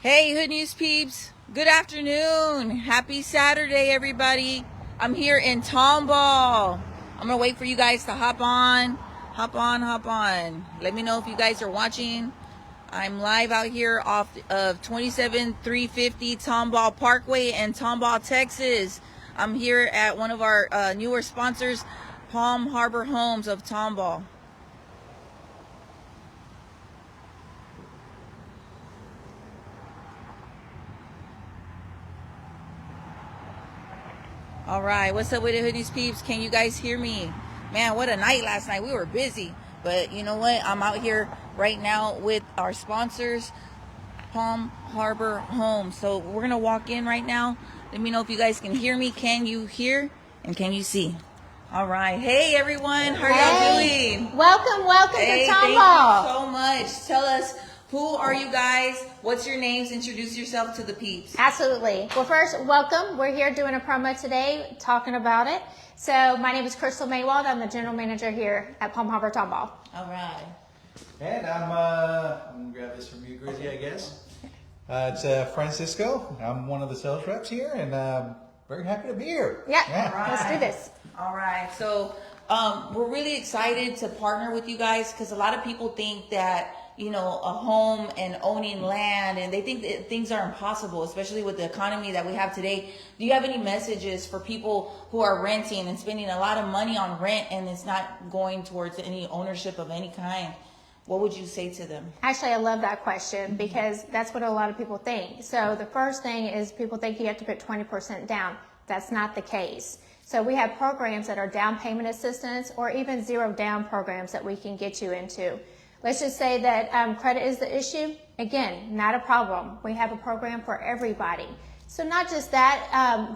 Hey, Hood News peeps. Good afternoon. Happy Saturday, everybody. I'm here in Tomball. I'm going to wait for you guys to hop on. Let me know if you guys are watching. I'm live out here off of 27350 Tomball Parkway in Tomball, Texas. I'm here at one of our newer sponsors, Palm Harbor Homes of Tomball. All right, what's up with the Hood News peeps? Can you guys hear me? Man, what a night last night. We were busy, but you know what? I'm out here right now with our sponsors, Palm Harbor Homes. So we're gonna walk in right now. Let me know if you guys can hear me. Can you hear and can you see? All right. Hey everyone, how are y'all doing? Welcome Hey, to thank Tomball. you so much. Tell us, who are you guys? What's your names? Introduce yourself to the peeps. Absolutely. Well, first, welcome. We're here doing a promo today, talking about it. So my name is Crystal Maywald. I'm the general manager here at Palm Harbor Tomball. All right. And I'm gonna grab this from you, Grizzy, I guess. It's Francisco. I'm one of the sales reps here, and very happy to be here. Yeah, All right. let's do this. All right. So we're really excited to partner with you guys because a lot of people think that, you know, a home and owning land, and they think that things are impossible, especially with the economy that we have today. Do you have any messages for people who are renting and spending a lot of money on rent and it's not going towards any ownership of any kind? What would you say to them? Actually, I love that question because that's what a lot of people think. So the first thing is people think you have to put 20% down. That's not the case. So we have programs that are down payment assistance or even zero down programs that we can get you into. Let's just say that credit is the issue. Again, not a problem. We have a program for everybody. So not just that,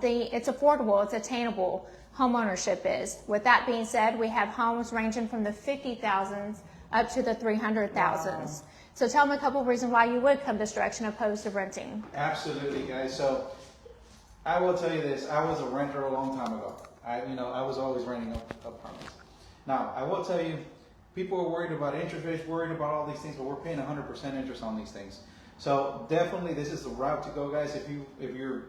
it's affordable, it's attainable, home ownership is. With that being said, we have homes ranging from the 50,000s up to the 300,000s. Wow. So tell them a couple of reasons why you would come this direction opposed to renting. Absolutely, guys. So I will tell you this: I was a renter a long time ago. I was always renting apartments. Now I will tell you, people are worried about interest rates, worried about all these things, but we're paying 100% interest on these things. So definitely, this is the route to go, guys. If you're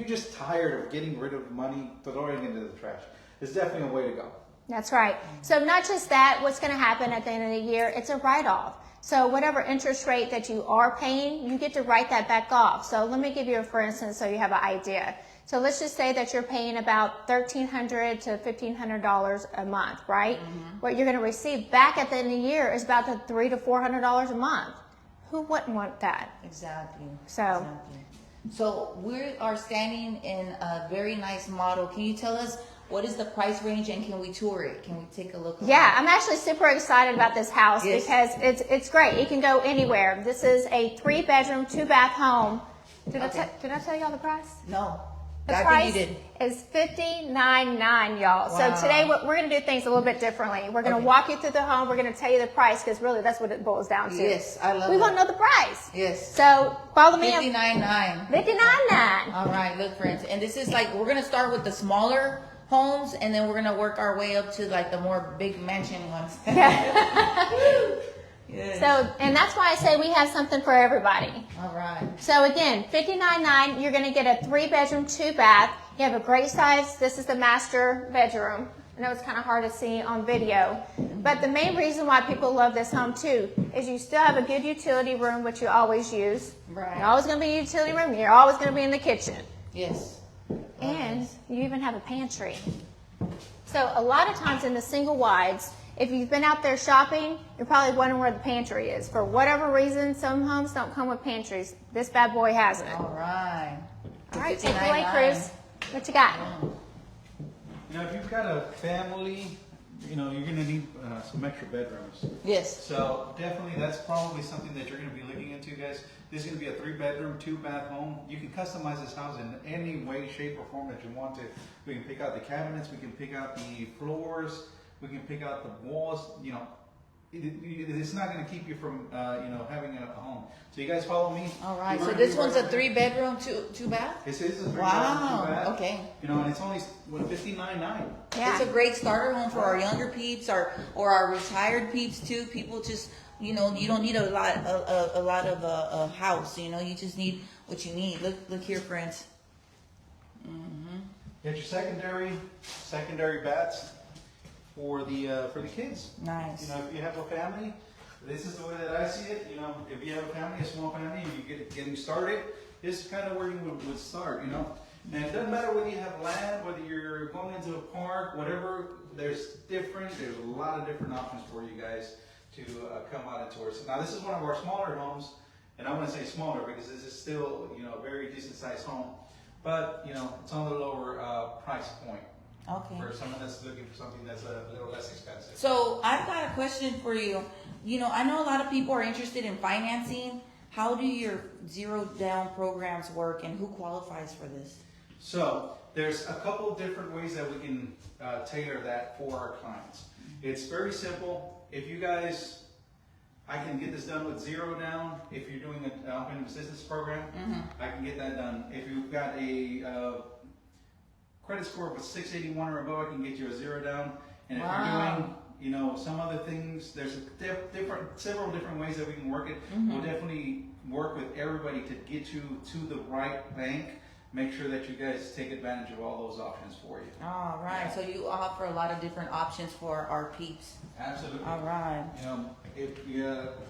just tired of getting rid of money, throwing it into the trash, it's definitely a way to go. That's right. So not just that, what's going to happen at the end of the year, it's a write-off. So whatever interest rate that you are paying, you get to write that back off. So let me give you a for instance so you have an idea. So let's just say that you're paying about $1,300 to $1,500 a month, right? Mm-hmm. What you're going to receive back at the end of the year is about the $300 to $400 a month. Who wouldn't want that? Exactly. So we are standing in a very nice model. Can you tell us what is the price range and can we tour it? Can we take a look? Yeah, I'm actually super excited about this house because it's great. It can go anywhere. This is a 3-bedroom, 2-bath home. Did I tell y'all the price? No. The price is $59,900, y'all. Wow. So today we're going to do things a little bit differently. We're going to walk you through the home. We're going to tell you the price because really that's what it boils down to. Yes, I love it. We want to know the price. Yes. So follow me. $59,900. $59,900. All right, look friends. And this is like, we're going to start with the smaller homes and then we're going to work our way up to like the more big mansion ones. Yeah. Yes. So, and that's why I say we have something for everybody. All right. So again, $59,900, you're going to get a 3-bedroom, 2-bath. You have a great size. This is the master bedroom. I know it's kind of hard to see on video, but the main reason why people love this home too is you still have a good utility room, which you always use. Right. You're always going to be in a utility room. You're always going to be in the kitchen. Yes. And you even have a pantry. So a lot of times in the single wides, if you've been out there shopping, you're probably wondering where the pantry is. For whatever reason, some homes don't come with pantries. This bad boy has it. All right. All right, take it away, Cruz. What you got? If you've got a family, you're going to need some extra bedrooms. Yes. So definitely, that's probably something that you're going to be looking into, guys. This is going to be a 3-bedroom, 2-bath home. You can customize this house in any way, shape, or form that you want to. We can pick out the cabinets. We can pick out the floors. We can pick out the walls. It's not going to keep you from having a home. So you guys follow me. All right. So this one's a 3-bedroom, 2-bath. This is a 3-bedroom, Wow. 2-bath. Okay. And it's only $59,900. Yeah. It's a great starter home for our younger peeps or our retired peeps too. People just You know, you don't need a lot of a house. You know, you just need what you need. Look here, friends. Get your secondary bats for the kids. Nice. You know, if you have a family, this is the way that I see it. You know, if you have a family, a small family, and you getting started, this is kind of where you would start. You know, and it doesn't matter whether you have land, whether you're going into a park, whatever. There's a lot of different options for you guys to come out into it. So now this is one of our smaller homes, and I want to say smaller because this is still, you know, a very decent sized home, but you know, it's on the lower price point. Okay. For someone that's looking for something that's a little less expensive. So I've got a question for you. You know, I know a lot of people are interested in financing. How do your zero down programs work, and who qualifies for this? So there's a couple different ways that we can tailor that for our clients. It's very simple. If you guys, I can get this done with zero down. If you're doing an open assistance program, I can get that done. If you've got a credit score of 681 or above, I can get you a zero down. And if you're doing, you know, some other things, there's several different ways that we can work it. We'll definitely work with everybody to get you to the right bank. Make sure that you guys take advantage of all those options for you. All right. Yeah. So you offer a lot of different options for our peeps. Absolutely. All right. You know, if you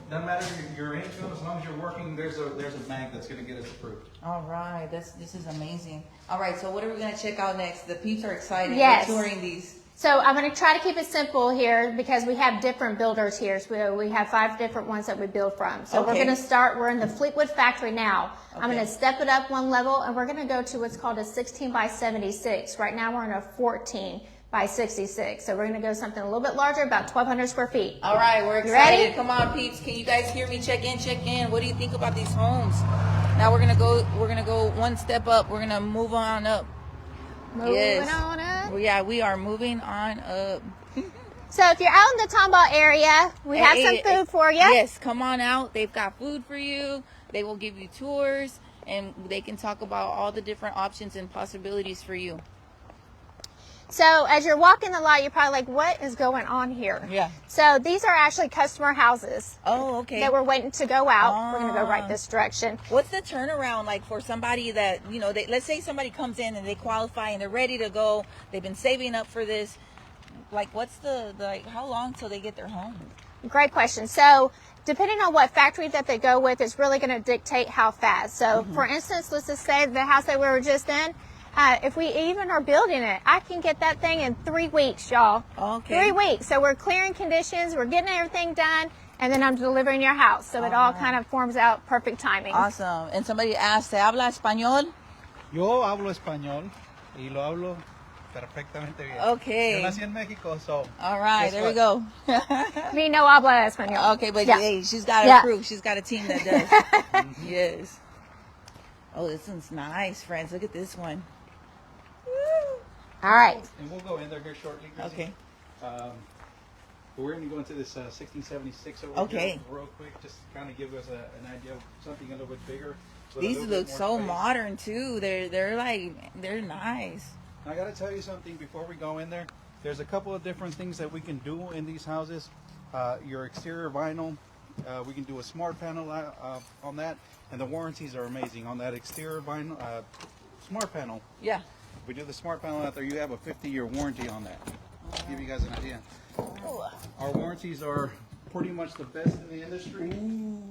doesn't matter if you're into it, as long as you're working, there's a bank that's going to get us approved. All right. This is amazing. All right. So what are we going to check out next? The peeps are excited. Yes. We're touring these. So I'm going to try to keep it simple here because we have different builders here. So we have 5 different ones that we build from. So we're going to start, we're in the Fleetwood factory now. I'm going to step it up one level and we're going to go to what's called a 16 by 76. Right now we're in a 14 by 66. So we're going to go something a little bit larger, about 1,200 square feet. All right, we're excited. Ready? Come on, peeps. Can you guys hear me? Check in. What do you think about these homes? Now we're going to go one step up. We're going to move on up. Moving on up. Well, yeah, we are moving on up. So if you're out in the Tomball area, we have some food for you. Yes, come on out. They've got food for you. They will give you tours, and they can talk about all the different options and possibilities for you. So as you're walking the lot, you're probably like, what is going on here? Yeah. So these are actually customer houses. Oh, okay. That we're waiting to go out. We're going to go right this direction. What's the turnaround like for somebody that, you know, let's say somebody comes in and they qualify and they're ready to go. They've been saving up for this. Like, what's how long till they get their home? Great question. So depending on what factory that they go with, it's really going to dictate how fast. So for instance, let's just say the house that we were just in, if we even are building it, I can get that thing in 3 weeks, y'all. Okay. 3 weeks. So we're clearing conditions, we're getting everything done, and then I'm delivering your house. So it all kind of forms out perfect timing. Awesome. And somebody asked, ¿se habla español? Yo hablo español y lo hablo perfectamente bien. Okay. Yo nací en Mexico, so. All right, there we go. Me no habla español. Okay, but Yeah. hey, she's got a crew. She's got a team that does. Yes. Oh, this one's nice, friends. Look at this one. All right. And we'll go in there here shortly. Grizzy. Okay. But we're going to go into this 1676 over Okay. here real quick, just to kind of give us an idea of something a little bit bigger. These look so modern too. They're nice. I got to tell you something before we go in there. There's a couple of different things that we can do in these houses. Your exterior vinyl, we can do a smart panel on that, and the warranties are amazing on that exterior vinyl smart panel. Yeah. We do the smart panel out there. You have a 50-year warranty on that. To give you guys an idea. Our warranties are pretty much the best in the industry. Ooh.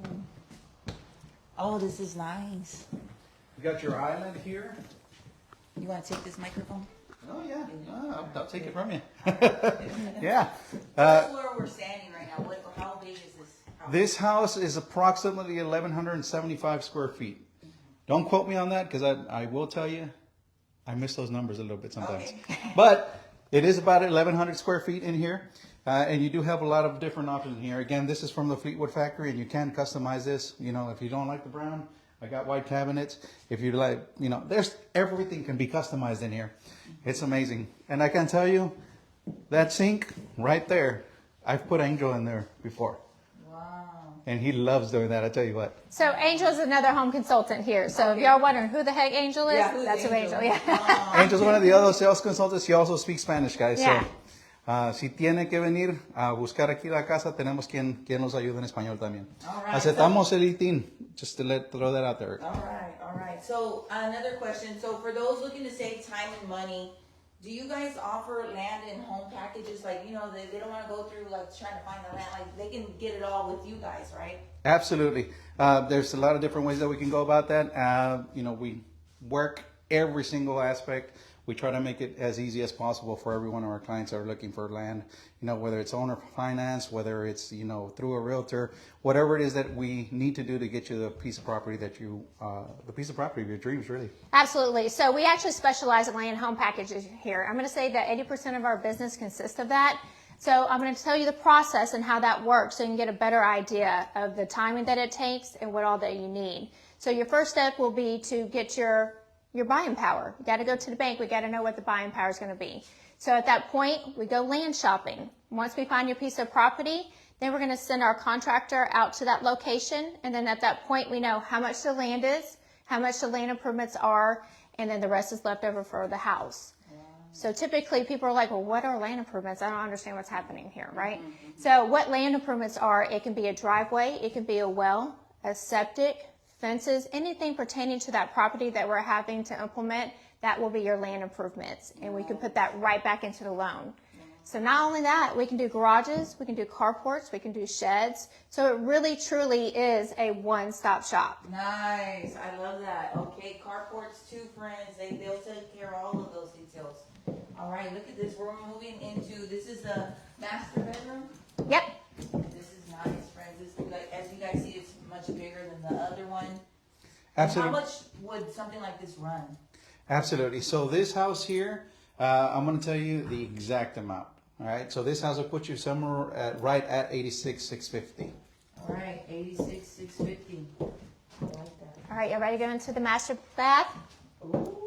Oh, this is nice. You got your island here. You want to take this microphone? Oh yeah, I'll take it from you. Yeah. That's where we're standing right now. How big is this house? This house is approximately 1,175 square feet. Don't quote me on that because I will tell you, I miss those numbers a little bit sometimes. Okay. But it is about 1,100 square feet in here. And you do have a lot of different options in here. Again, this is from the Fleetwood factory, and you can customize this. You know, if you don't like the brown, I got white cabinets. If you like, you know, there's everything can be customized in here. It's amazing. And I can tell you, that sink right there, I've put Angel in there before. Wow. And he loves doing that, I tell you what. So Angel is another home consultant here. So if y'all wondering who the heck Angel is, Yeah, who's that's who Angel? Angel. Yeah. Angel's one of the other sales consultants. He also speaks Spanish, guys. Yeah. So Si tiene que venir a buscar aquí la casa, tenemos quien nos ayude en español también. All right, Aceptamos el ITIN, just to throw that out there. All right. So another question. So for those looking to save time and money, do you guys offer land and home packages? Like, you know, they don't want to go through like trying to find the land. Like they can get it all with you guys, right? Absolutely. There's a lot of different ways that we can go about that. You know, we work every single aspect. We try to make it as easy as possible for every one of our clients that are looking for land. You know, whether it's owner finance, whether it's, you know, through a realtor, whatever it is that we need to do to get you the piece of property that you, the piece of property of your dreams, really. Absolutely. So we actually specialize in land and home packages here. I'm going to say that 80% of our business consists of that. So I'm going to tell you the process and how that works so you can get a better idea of the timing that it takes and what all that you need. So your first step will be to get your buying power. You got to go to the bank. We got to know what the buying power is going to be. So at that point, we go land shopping. Once we find your piece of property, then we're going to send our contractor out to that location. And then at that point, we know how much the land is, how much the land improvements are, and then the rest is left over for the house. So typically people are like, well, what are land improvements? I don't understand what's happening here, right? So what land improvements are, it can be a driveway, it can be a well, a septic, fences, anything pertaining to that property that we're having to implement, that will be your land improvements. And we can put that right back into the loan. So not only that, we can do garages, we can do carports, we can do sheds. So it really, truly is a one-stop shop. Nice. I love that. Okay, carports too, friends. They'll take care of all of those details. All right, look at this. We're moving into, this is the master bedroom. Yep. This is nice, friends. This, like, as you guys see, it's much bigger than the other one. Absolutely. How much would something like this run? Absolutely. So this house here, I'm going to tell you the exact amount. All right. So this house will put you somewhere right at 86,650. All right, 86,650. I like that. All right, you ready to go into the master bath? Ooh.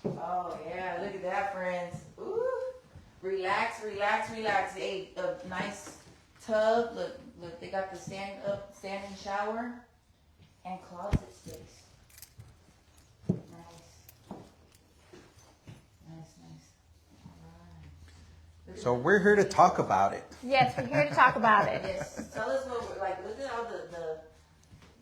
Oh yeah, look at that, friends. Ooh. Relax. A nice tub. Look, they got the standing shower and closet space. Nice. All right. So we're here to talk about it. Yes, we're here to talk about it. Yes. Tell us what we're like. Look at all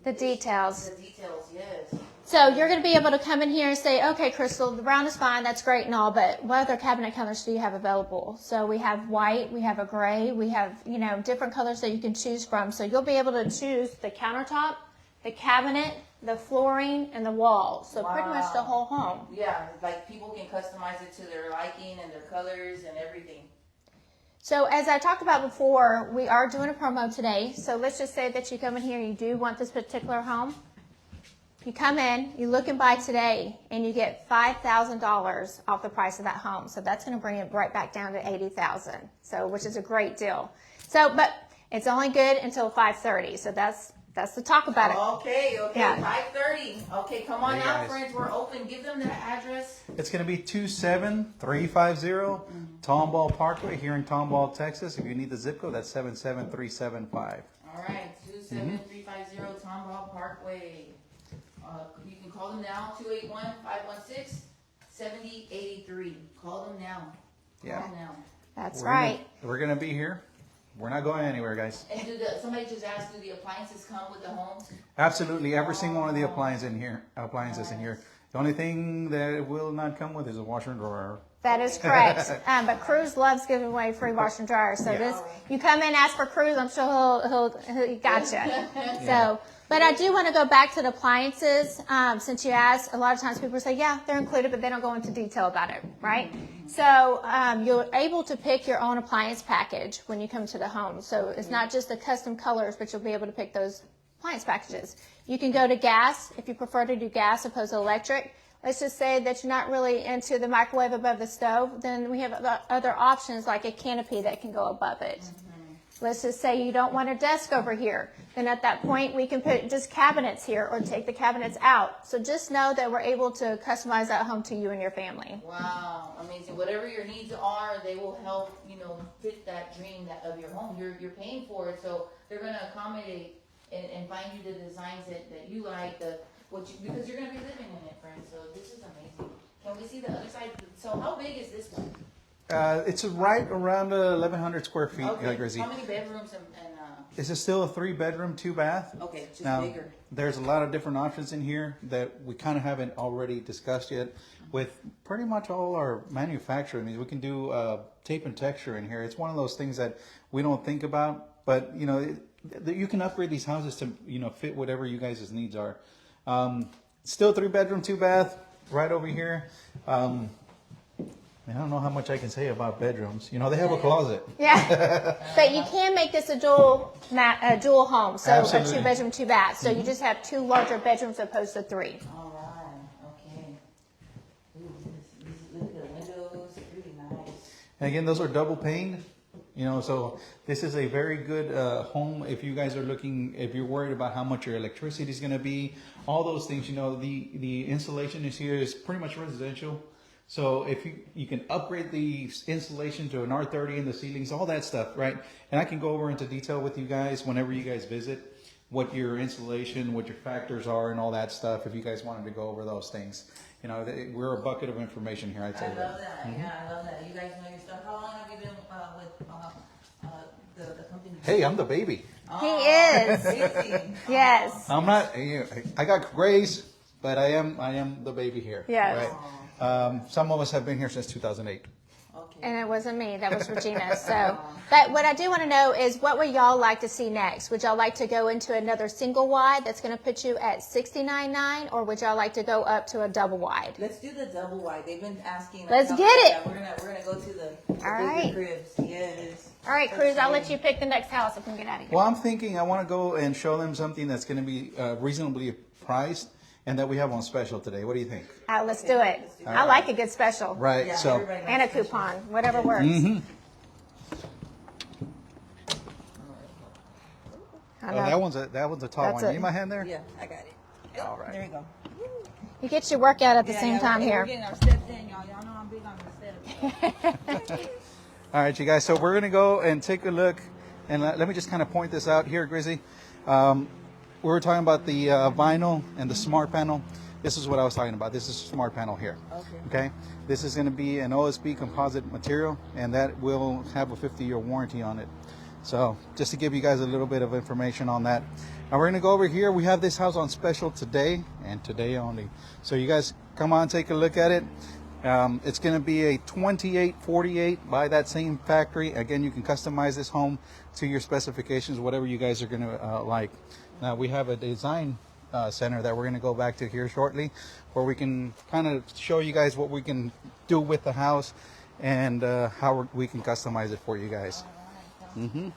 The details. the details. Yes. So you're going to be able to come in here and say, okay, Crystal, the brown is fine, that's great and all, but what other cabinet colors do you have available? So we have white, we have a gray, we have, you know, different colors that you can choose from. So you'll be able to choose the countertop, the cabinet, the flooring, and the walls. So pretty much the whole home. Yeah, like people can customize it to their liking and their colors and everything. So as I talked about before, we are doing a promo today. So let's just say that you come in here and you do want this particular home. You come in, you look and buy today, and you get $5,000 off the price of that home. So that's going to bring it right back down to $80,000. So, which is a great deal. So, but it's only good until 5:30. So that's the talk about it. Okay, Yeah. 5:30. Okay, come on Hey, out, guys. friends. We're open. Give them the address. It's going to be 27350 Tomball Parkway here in Tomball, Texas. If you need the zip code, that's 77375. All right, 27350 Tomball Parkway. You can call them now, 281-516-7083. Call them now. Yeah. Call them now. That's We're right. We're going to be here. We're not going anywhere, guys. And somebody just asked, do the appliances come with the homes? Absolutely, every single one of the appliances in here. The only thing that it will not come with is a washer and dryer. That is correct. But Cruz loves giving away free washer and dryer. So this, you come in, ask for Cruz, I'm sure he gotcha. So, but I do want to go back to the appliances. Since you asked, a lot of times people say, yeah, they're included, but they don't go into detail about it, right? So you're able to pick your own appliance package when you come to the home. So it's not just the custom colors, but you'll be able to pick those appliance packages. You can go to gas if you prefer to do gas opposed to electric. Let's just say that you're not really into the microwave above the stove, then we have other options like a canopy that can go above it. Let's just say you don't want a desk over here. Then at that point, we can put just cabinets here or take the cabinets out. So just know that we're able to customize that home to you and your family. Wow, amazing. Whatever your needs are, they will help, fit that dream of your home. You're paying for it, so they're going to accommodate and find you the designs that you like, because you're going to be living in it, friends. So this is amazing. Can we see the other side? So how big is this one? It's right around 1,100 square feet, Okay. Grizzy. How many bedrooms and This is still a 3-bedroom, 2-bath. okay, just Now, bigger. there's a lot of different options in here that we kind of haven't already discussed yet. With pretty much all our manufacturing, I mean, we can do tape and texture in here. It's one of those things that we don't think about, but you know, you can upgrade these houses to fit whatever you guys' needs are. Still 3-bedroom, 2-bath, right over here. I don't know how much I can say about bedrooms. You know, they have a closet. Yeah, but you can make this a dual home, so Absolutely. a 2-bedroom, 2-bath. So you just have 2 larger bedrooms opposed to 3. All right. Okay. Ooh, look at the windows. Really nice. And again, those are double pane. You know, so this is a very good home if you guys are looking, if you're worried about how much your electricity is going to be, all those things. You know, the insulation is here is pretty much residential. So if you can upgrade the insulation to an R30 in the ceilings, all that stuff, right? And I can go over into detail with you guys whenever you guys visit, what your insulation, what your factors are, and all that stuff. If you guys wanted to go over those things, you know, we're a bucket of information here. I tell you. I love that. Yeah, I love that. You guys know your stuff. How long have you been with the company? Hey, I'm the baby. He is. Amazing. Yes. I'm not. I got grays, but I am the baby here. Yes. Right? Some of us have been here since 2008. Okay. And it wasn't me, that was Regina. So, but what I do want to know is what would y'all like to see next? Would y'all like to go into another single wide that's going to put you at $69,900, or would y'all like to go up to a double wide? Let's do the double wide. They've been asking. Let's about get that. it. We're gonna go to the All bigger right. cribs. Yeah, it is. All right, Cruz, I'll let you pick the next house if we can get out of here. Well, I'm thinking I want to go and show them something that's going to be reasonably priced and that we have on special today. What do you think? Let's do it. I like a good special. Right. Yeah, So. everybody And a likes coupon, whatever works. Mhm. I Oh, know. that one's a tall That's one. it. You need my hand there? Yeah, I got it. All right. There you go. You get your workout at the same time we're here. getting our steps in, y'all. Y'all know I'm big on the steps. All right, you guys. So we're gonna go and take a look, and let me just kind of point this out here, Grizzy. We were talking about the vinyl and the smart panel. This is what I was talking about. This is a smart panel here. Okay. This is going to be an OSB composite material, and that will have a 50-year warranty on it. So just to give you guys a little bit of information on that. Now we're going to go over here. We have this house on special today and today only. So you guys come on, take a look at it. It's going to be a 2848 by that same factory. Again, you can customize this home to your specifications, whatever you guys are going to like. Now we have a design center that we're going to go back to here shortly, where we can kind of show you guys what we can do with the house and how we can customize it for you guys. Mm-hmm.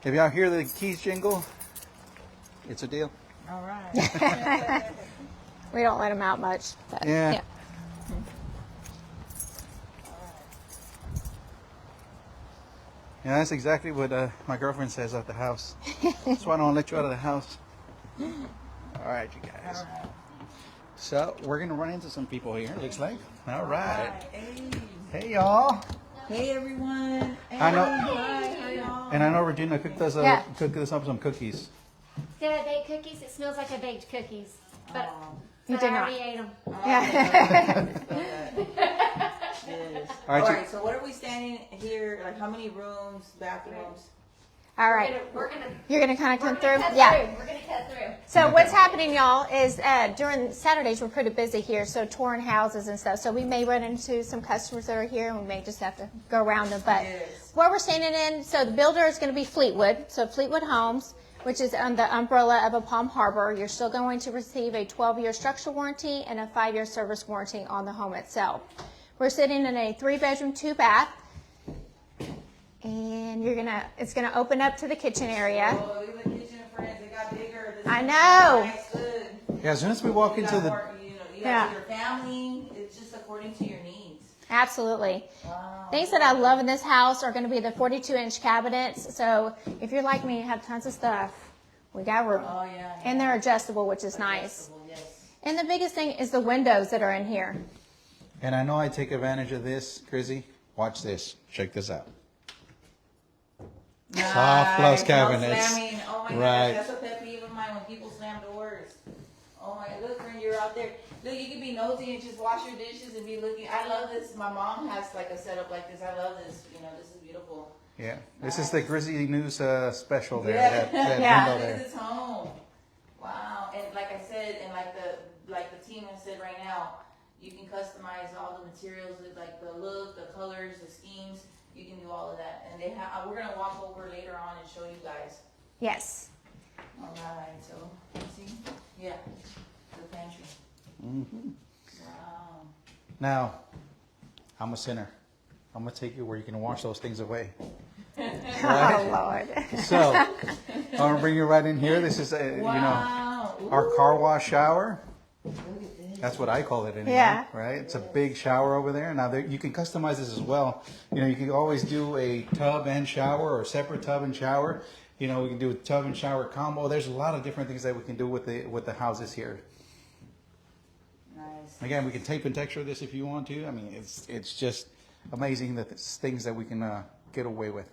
If y'all hear the keys jingle, it's a deal. All right. We don't let them out much. But, Yeah. Yeah, that's exactly what my girlfriend says at the house. That's why I don't let you out of the house. All right, you guys. So we're going to run into some people here, it looks like. All right. Hey, y'all. Hey, everyone. Hey, I know- hi, how y'all? And I know Regina cooked us Yeah. up some cookies. Did I bake cookies? It smells like I baked cookies. But, You but did I not. already ate them. Yes. All right, All so- right, so what are we standing here? Like, how many rooms, bathrooms? All right. We're gonna You're going to kind of come cut through? through. Yeah. We're gonna cut through. So what's happening, y'all, is during Saturdays, we're pretty busy here, so touring houses and stuff. So we may run into some customers that are here, and we may just have to go around them. But Yes. what we're standing in, so the builder is going to be Fleetwood. So Fleetwood Homes, which is under the umbrella of a Palm Harbor. You're still going to receive a 12-year structural warranty and a 5-year service warranty on the home itself. We're sitting in a 3-bedroom, 2-bath. And it's gonna open up to the kitchen area. Oh, look at the kitchen, friends. It got bigger. This I is know. nice, good. Yeah, as soon as we walk You into got the... more, you Yeah. got your family. It's just according to your needs. Absolutely. Wow. Things that I love in this house are going to be the 42-inch cabinets. So if you're like me, you have tons of stuff. We got room. Oh, yeah. And they're adjustable, which is nice. Adjustable, yes. And the biggest thing is the windows that are in here. And I know I take advantage of this, Grizzy. Watch this. Check this out. Soft close Nice. No cabinets. slamming. Oh my Right. gosh, that's a pet peeve of mine when people slam doors. Look, you can be nosy and just wash your dishes and be looking. I love this. My mom has like a setup like this. I love this. You know, this is beautiful. Yeah, this is the Grizzy News special there. Yeah. That Yeah. window This there. is home. Wow. And like I said, and like the team has said right now, you can customize all the materials, like the look, the colors, the schemes. You can do all of that. And they have. We're gonna walk over later on and show you guys. Yes. All right. So see, yeah, the pantry. Mm-hmm. Wow. Now, I'm a sinner. I'm gonna take you where you can wash those things away. Oh, Lord. So, I'm gonna bring you right in here. This is you know, Wow. our car wash shower. That's what I call it anyway. Yeah. Right? It's a big shower over there. Now, you can customize this as well. You know, you can always do a tub and shower or a separate tub and shower. You know, we can do a tub and shower combo. There's a lot of different things that we can do with the houses here. Nice. Again, we can tape and texture this if you want to. I mean, it's just amazing that it's things that we can get away with.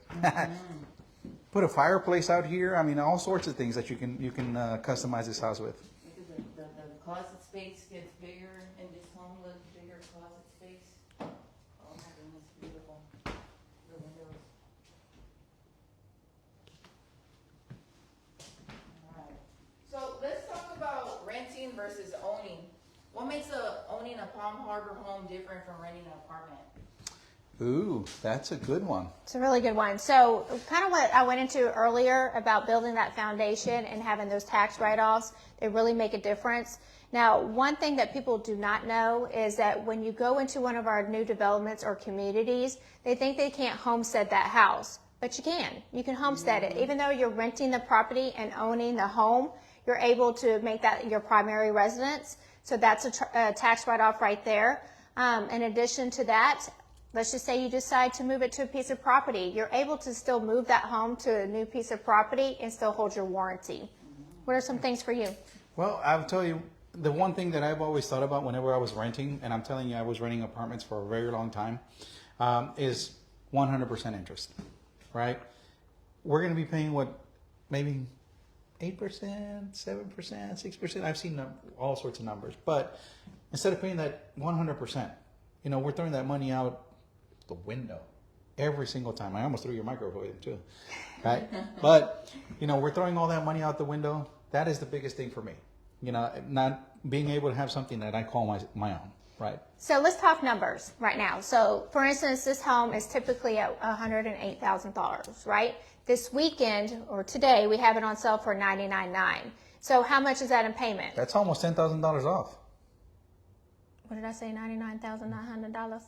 Put a fireplace out here. I mean, all sorts of things that you can customize this house with. Look at the closet space gets bigger in this home. Look, bigger closet space. Oh my goodness, beautiful. The windows. All right. So let's talk about renting versus owning. What makes owning a Palm Harbor home different from renting an apartment? Ooh, that's a good one. It's a really good one. So kind of what I went into earlier about building that foundation and having those tax write-offs, they really make a difference. Now, one thing that people do not know is that when you go into one of our new developments or communities, they think they can't homestead that house, but you can. You can homestead it. Even though you're renting the property and owning the home, you're able to make that your primary residence. So that's a tax write-off right there. In addition to that, let's just say you decide to move it to a piece of property. You're able to still move that home to a new piece of property and still hold your warranty. What are some things for you? Well, I'll tell you, the one thing that I've always thought about whenever I was renting, and I'm telling you I was renting apartments for a very long time, is 100% interest, right? We're going to be paying what, maybe 8%, 7%, 6%. I've seen all sorts of numbers. But instead of paying that 100%, you know, we're throwing that money out the window every single time. I almost threw your microwave in too, right? But, you know, we're throwing all that money out the window. That is the biggest thing for me. You know, not being able to have something that I call my own, right? So let's talk numbers right now. So for instance, this home is typically at $108,000, right? This weekend or today, we have it on sale for $99,900. So how much is that in payment? That's almost $10,000 off. What did I say? $99,900.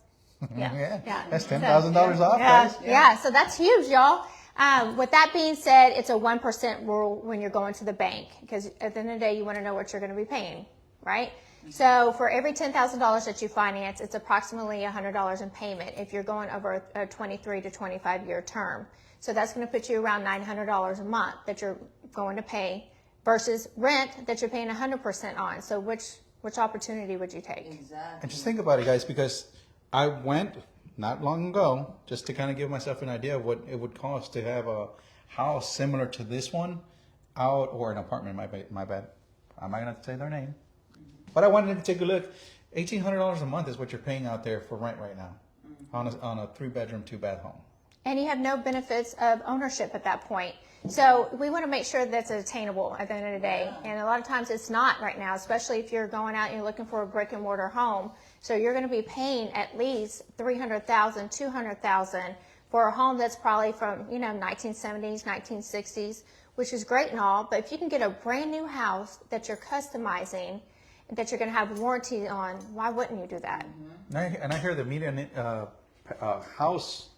Yeah. Yeah. That's $10,000 off, Yeah, guys. yeah. So that's huge, y'all. With that being said, it's a 1% rule when you're going to the bank, because at the end of the day, you want to know what you're going to be paying, right? So for every $10,000 that you finance, it's approximately $100 in payment if you're going over a 23 to 25 year term. So that's going to put you around $900 a month that you're going to pay versus rent that you're paying 100% on. So which opportunity would you take? Exactly. And just think about it, guys, because I went not long ago just to kind of give myself an idea of what it would cost to have a house similar to this one out, or an apartment, my bad. I'm not going to say their name. But I wanted to take a look. $1,800 a month is what you're paying out there for rent right now on a 3-bedroom, 2-bath home. And you have no benefits of ownership at that point. So we want to make sure that's attainable at the end of the day. And a lot of times it's not right now, especially if you're going out and you're looking for a brick and mortar home. So you're going to be paying at least $300,000, $200,000 for a home that's probably from, 1970s, 1960s, which is great and all. But if you can get a brand new house that you're customizing, that you're going to have warranty on, why wouldn't you do that? And I hear the median house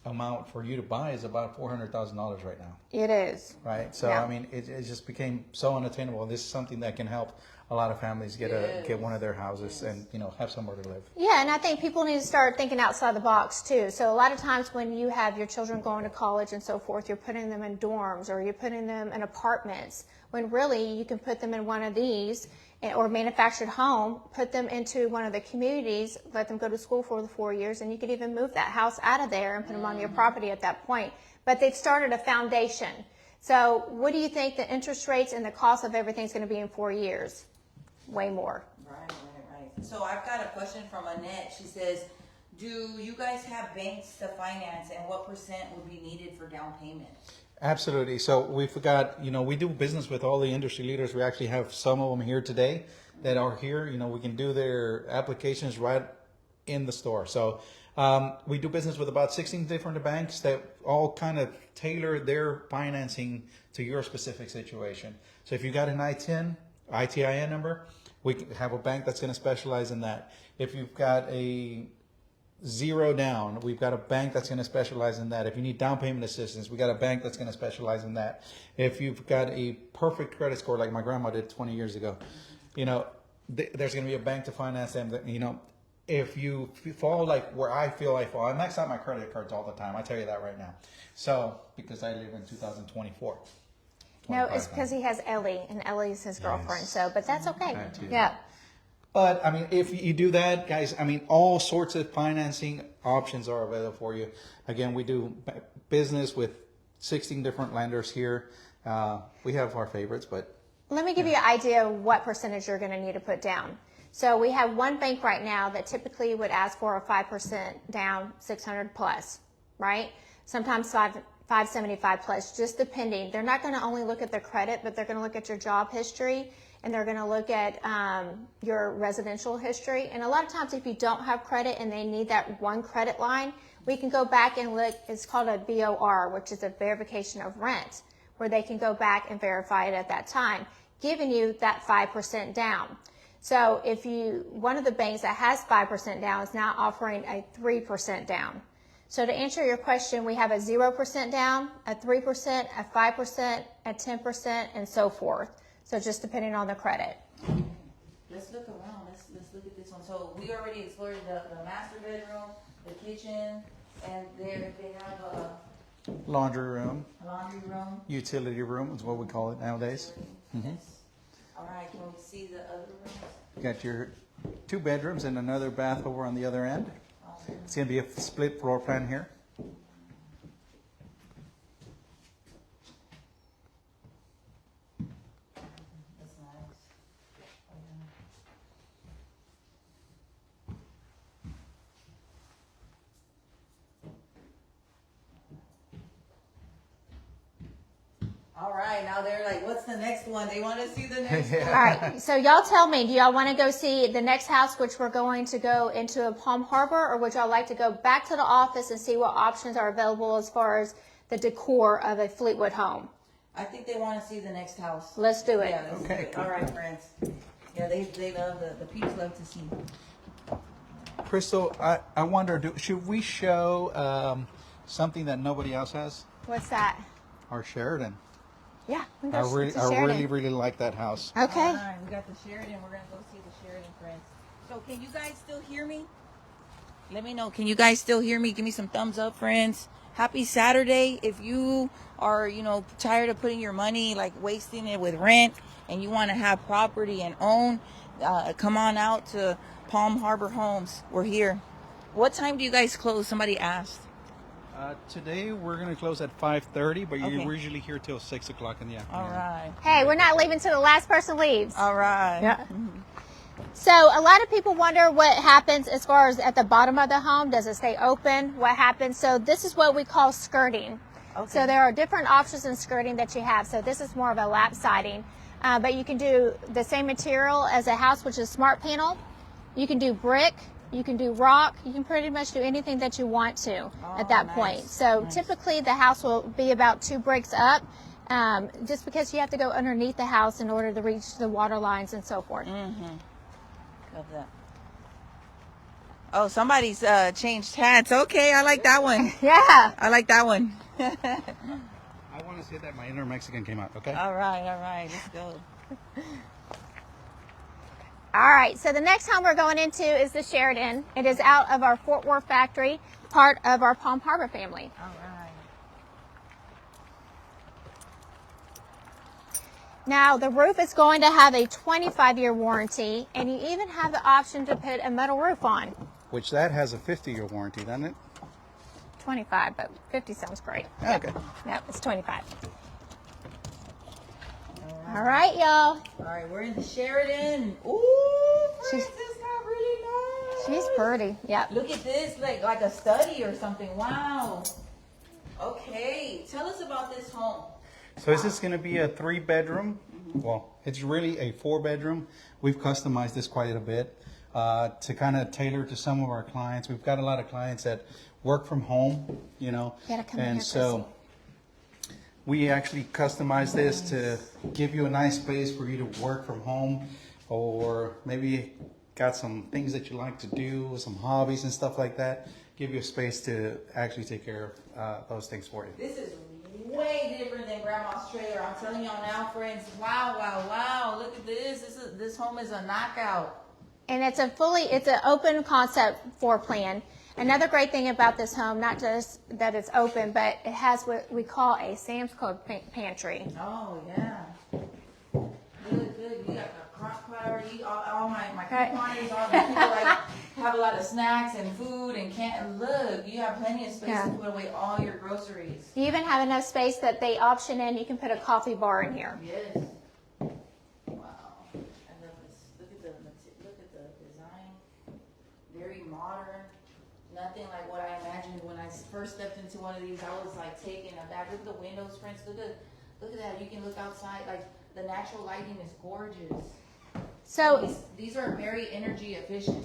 amount for you to buy is about $400,000 right now. It is. Right. So, Yeah. I mean, it just became so unattainable. This is something that can help a lot of families get one of their houses and, have somewhere to live. Yeah, and I think people need to start thinking outside the box too. So a lot of times when you have your children going to college and so forth, you're putting them in dorms or you're putting them in apartments, when really you can put them in one of these or manufactured home, put them into one of the communities, let them go to school for the 4 years, and you could even move that house out of there and put them on your property at that point. But they've started a foundation. So what do you think the interest rates and the cost of everything is going to be in 4 years? Way more. Right. So I've got a question from Annette. She says, do you guys have banks to finance, and what percent would be needed for down payment? Absolutely. So we've got, we do business with all the industry leaders. We actually have some of them here today that are here. We can do their applications right in the store. So we do business with about 16 different banks that all kind of tailor their financing to your specific situation. So if you got an ITIN number, we have a bank that's going to specialize in that. If you've got a zero down, we've got a bank that's going to specialize in that. If you need down payment assistance, we got a bank that's going to specialize in that. If you've got a perfect credit score like my grandma did 20 years ago, there's going to be a bank to finance them. If you fall like where I feel I fall, I max out my credit cards all the time. I tell you that right now. So because I live in 2024. No, it's because he has Ellie, and Ellie's his girlfriend. So, but that's okay. Yeah. But if you do that, guys, all sorts of financing options are available for you. Again, we do business with 16 different lenders here. We have our favorites, but let me give you an idea of what percentage you're going to need to put down. So we have one bank right now that typically would ask for a 5% down, 600 plus, right? Sometimes 575 plus, just depending. They're not going to only look at the credit, but they're going to look at your job history, and they're going to look at your residential history. And a lot of times if you don't have credit and they need that one credit line, we can go back and look. It's called a BOR, which is a verification of rent, where they can go back and verify it at that time, giving you that 5% down. So if one of the banks that has 5% down is now offering a 3% down. So to answer your question, we have a 0% down, a 3%, a 5%, a 10%, and so forth. So just depending on the credit. Let's look around. Let's look at this one. So we already explored the master bedroom, the kitchen, and they have a laundry room, utility room is what we call it nowadays. Mm-hmm. All right. Can we see the other rooms? You got your 2 bedrooms and another bath over on the other end. It's going to be a split floor plan here. That's nice. All right, now they're like, what's the next one? They want to see the next one. All right, so y'all tell me, do y'all want to go see the next house, which we're going to go into a Palm Harbor, or would y'all like to go back to the office and see what options are available as far as the decor of a Fleetwood home? I think they want to see the next house. Let's do it. Yeah, okay. Cool. All right, friends. Yeah, they love the peeps love to see. Crystal, I wonder, should we show something that nobody else has? What's that? Our Sheridan. Yeah, we I really like that house. Okay. All right, we got the Sheridan. We're going to go see the Sheridan, friends. So can you guys still hear me? Let me know. Can you guys still hear me? Give me some thumbs up, friends. Happy Saturday. If you are, tired of putting your money, like wasting it with rent, and you want to have property and own, come on out to Palm Harbor Homes. We're here. What time do you guys close? Somebody asked. Today we're going to close at 5:30, but we're usually here till 6 o'clock in the afternoon. All right. Hey, we're not leaving till the last person leaves. All right. Yeah. Mm-hmm. So a lot of people wonder what happens as far as at the bottom of the home. Does it stay open? What happens? So this is what we call skirting. Okay. So there are different options in skirting that you have. So this is more of a lap siding, but you can do the same material as a house, which is smart panel. You can do brick. You can do rock. You can pretty much do anything that you want to at that point. So typically the house will be about 2 bricks up, just because you have to go underneath the house in order to reach the water lines and so forth. Mm-hmm. Love that. Oh, somebody's changed hats. Okay, I like that one. Yeah. I like that one. I want to say that my inner Mexican came out, okay? All right. Let's go. All right, so the next home we're going into is the Sheridan. It is out of our Fort Worth factory, part of our Palm Harbor family. All right. Now, the roof is going to have a 25-year warranty, and you even have the option to put a metal roof on. Which that has a 50-year warranty, doesn't it? 25, but 50 sounds great. Okay. No, it's 25. All right, y'all. All right, we're in the Sheridan. Ooh, She's this got really nice. she's pretty. Yep. Look at this, like a study or something. Wow. Okay, tell us about this home. So this is going to be a 3-bedroom. Well, it's really a 4-bedroom. We've customized this quite a bit to kind of tailor to some of our clients. We've got a lot of clients that work from home, you know, You gotta come in and here, so we actually customized this to give you a nice space for you to work from home, or maybe got some things that you like to do, some hobbies and stuff like that. Give you a space to actually take care of those things for you. This is way different than Grandma's trailer. I'm telling y'all now, friends. Wow, wow, wow. Look at this. This home is a knockout. And it's an open concept floor plan. Another great thing about this home, not just that it's open, but it has what we call a Sam's Club pantry. Oh, yeah. Good, good. You got a crock pot already. All my couponers, all the people like have a lot of snacks and food and can't look. You have plenty of space to put away all your groceries. You even have enough space that they option in. You can put a coffee bar in here. Yes. Wow. I love this. Look at the design. Very modern. Nothing like what I imagined when I first stepped into one of these. I was like taken aback. Look at the windows, friends. Look at that. You can look outside. Like the natural lighting is gorgeous. So These are very energy efficient.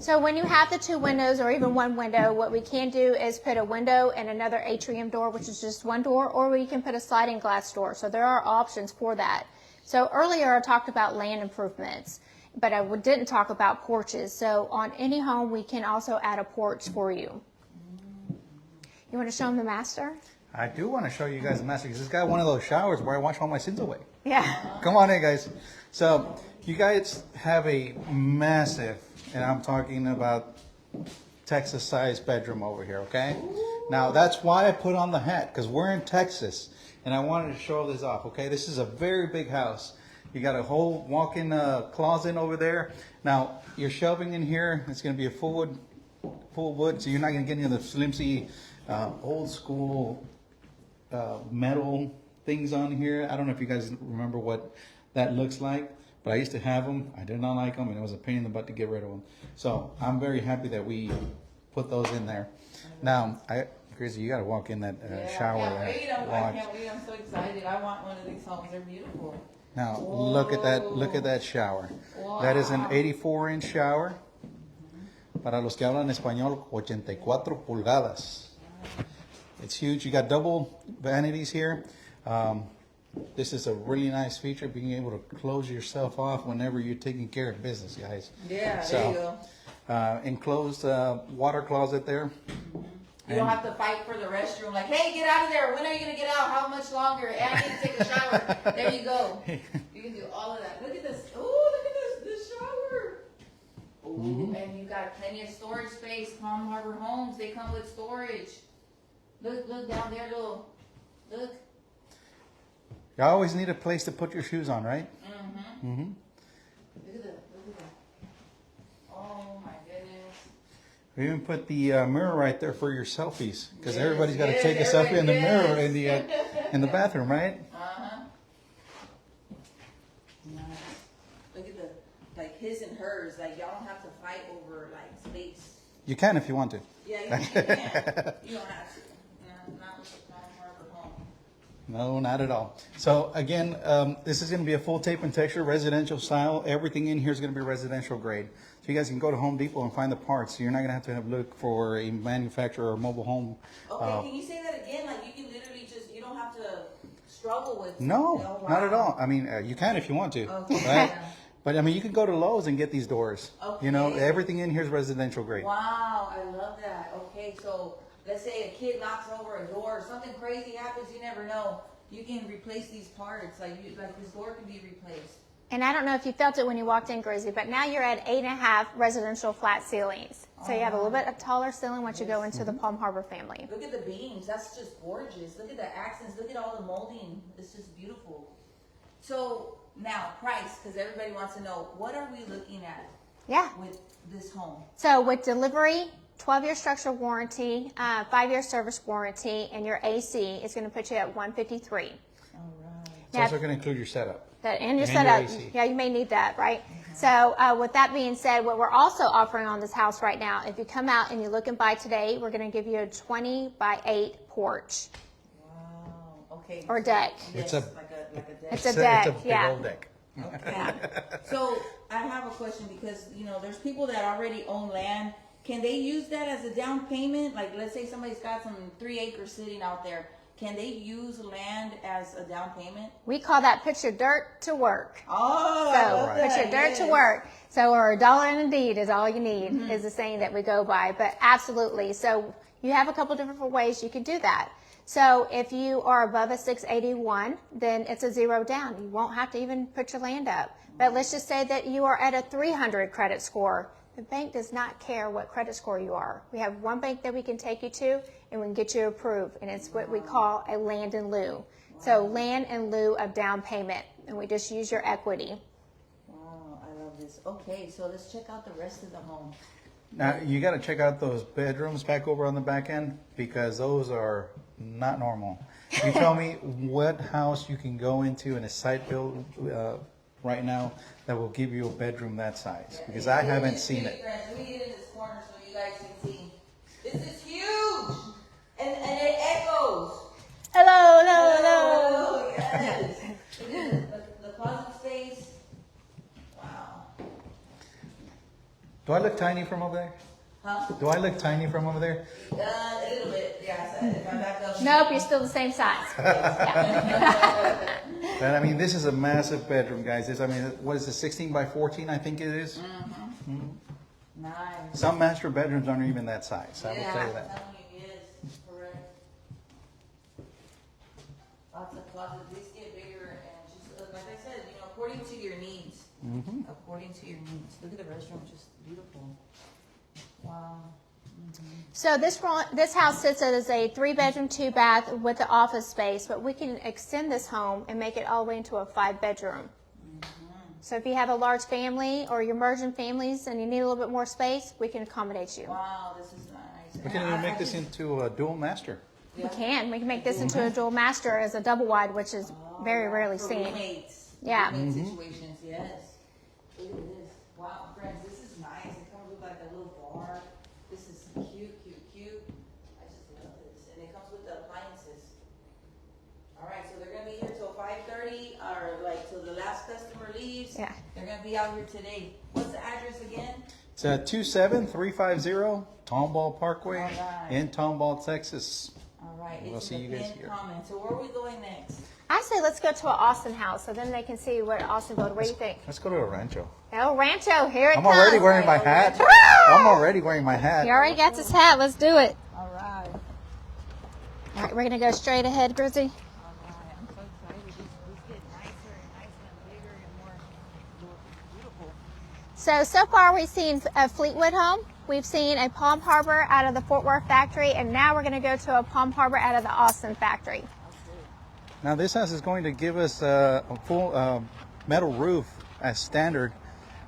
So when you have the 2 windows or even 1 window, what we can do is put a window and another atrium door, which is just 1 door, or we can put a sliding glass door. So there are options for that. So earlier I talked about land improvements, but I didn't talk about porches. So on any home, we can also add a porch for you. You want to show them the master? I do want to show you guys the master because it's got one of those showers where I wash all my sins away. Yeah. Come on in, guys. So you guys have a massive, and I'm talking about Texas-sized bedroom over here, okay? Now, that's why I put on the hat, because we're in Texas, and I wanted to show this off, okay? This is a very big house. You got a whole walk-in closet over there. Now, your shelving in here, it's going to be a full wood, so you're not going to get any of the flimsy, old school metal things on here. I don't know if you guys remember what that looks like, but I used to have them. I did not like them, and it was a pain in the butt to get rid of them. So I'm very happy that we put those in there. Now, Grizzy, you got to walk in that shower. I can't wait. I'm so excited. I want one of these homes. They're beautiful. Now, look at that. Look at that shower. Wow. That is an 84-inch shower. Para los que hablan español, 84 pulgadas. It's huge. You got double vanities here. This is a really nice feature, being able to close yourself off whenever you're taking care of business, guys. Yeah, there you go. Enclosed water closet there. You don't have to fight for the restroom. Like, hey, get out of there. When are you going to get out? How much longer? And I need to take a shower. There you go. You can do all of that. Look at this. Oh, look at this shower. Ooh, and you got plenty of storage space. Palm Harbor Homes, they come with storage. Look down there, little. Look. You always need a place to put your shoes on, right? Mm-hmm. Mm-hmm. Look at that. Oh, my goodness. We even put the mirror right there for your selfies, because Yes, everybody's got to yes, take a selfie in the mirror yes. in the bathroom, right? Uh-huh. Nice. Look at like his and hers. Like, y'all don't have to fight over, like, space. You can if you want to. Yeah, you can. You don't have to. No, not with the Palm Harbor Home. No, not at all. So again, this is going to be a full tape and texture, residential style. Everything in here is going to be residential grade. So you guys can go to Home Depot and find the parts. So you're not going to have look for a manufacturer or mobile home. Okay, can you say that again? Like, you can literally you don't have to struggle with. No, wow. not at all. I mean, you can if you want to, Okay. right? But I mean, you can go to Lowe's and get these doors. Okay. You know, everything in here is residential grade. Wow, I love that. Okay, so let's say a kid knocks over a door, or something crazy happens, you never know. You can replace these parts, like this door can be replaced. And I don't know if you felt it when you walked in, Grizzy, but now you're at 8.5 residential flat ceilings. So you have a little bit of taller ceiling once you go into the Palm Harbor family. Look at the beams. That's just gorgeous. Look at the accents. Look at all the molding. It's just beautiful. So now price, because everybody wants to know, what are we looking at Yeah. with this home? So with delivery, 12-year structural warranty, 5-year service warranty, and your AC is going to put you at $153. All right. It's also going to include your setup. And your And your setup. AC. Yeah, you may need that, right? So with that being said, what we're also offering on this house right now, if you come out and you look and buy today, we're going to give you a 20 by 8 porch. Wow. Okay. Or deck. Yes, It's a- like a deck. It's a deck, It's a big yeah. old deck. Okay. So I have a question because, there's people that already own land. Can they use that as a down payment? Like, let's say somebody's got some 3 acres sitting out there. Can they use land as a down payment? We call that put your dirt to work. Oh, So I love put that. your dirt Yes. to work. So or a dollar and a deed is all you need is the saying that we go by. But absolutely. So you have a couple different ways you can do that. So if you are above a 681, then it's a zero down. You won't have to even put your land up. But let's just say that you are at a 300 credit score. The bank does not care what credit score you are. We have one bank that we can take you to and we can get you approved. And it's what we call a land in lieu. So land in lieu of down payment. And we just use your equity. Wow, I love this. Okay, so let's check out the rest of the home. Now, you got to check out those bedrooms back over on the back end because those are not normal. You tell me what house you can go into in a site build right now that will give you a bedroom that size because I haven't seen it. Let me get in this corner so you guys can see. This is huge, and it echoes. Hello, hello, hello. Yes. The closet space. Wow. Do I look tiny from over there? Huh? Do I look tiny from over there? A little bit. Yeah. So if I back up. Nope, you're still the same size. But I mean, this is a massive bedroom, guys. What is it, 16 by 14, I think it is? Nice. Some master bedrooms aren't even that size, I will Yeah, tell you I'm that. telling you, yes, correct. Lots of closets. These get bigger and just like I said, according to your needs. According to your needs. Look at the restroom, just beautiful. Wow. So this house sits as a 3-bedroom, 2-bath with the office space, but we can extend this home and make it all the way into a 5-bedroom. So if you have a large family or you're merging families and you need a little bit more space, we can accommodate you. Wow, this is nice. We can even make this into a dual master. We can. We can make this into a dual master as a double wide, which is very rarely For seen. roommates. Yeah. Roommate situations, yes. Look at this. Wow, friends, this is nice. It comes with like a little bar. This is cute. I just love this. And it comes with the appliances. All right, so they're going to be here till 5:30 or like till the last customer leaves. Yeah. They're going to be out here today. What's the address again? It's 27350 Tomball Parkway All right. in Tomball, Texas. All right, We'll it's see in you the guys pinned here. comment. So where are we going next? I say let's go to an Austin house so then they can see what Austin built. What do you think? Let's go to a rancho. El Rancho, here it I'm comes. already wearing my hat. Woo! I'm already wearing my hat. He already got his hat. Let's do it. All right. All right, we're going to go straight ahead, Grizzy. All right, I'm so excited. These get nicer and bigger and more beautiful. So far we've seen a Fleetwood home. We've seen a Palm Harbor out of the Fort Worth factory, and now we're going to go to a Palm Harbor out of the Austin factory. Now this house is going to give us a full metal roof as standard,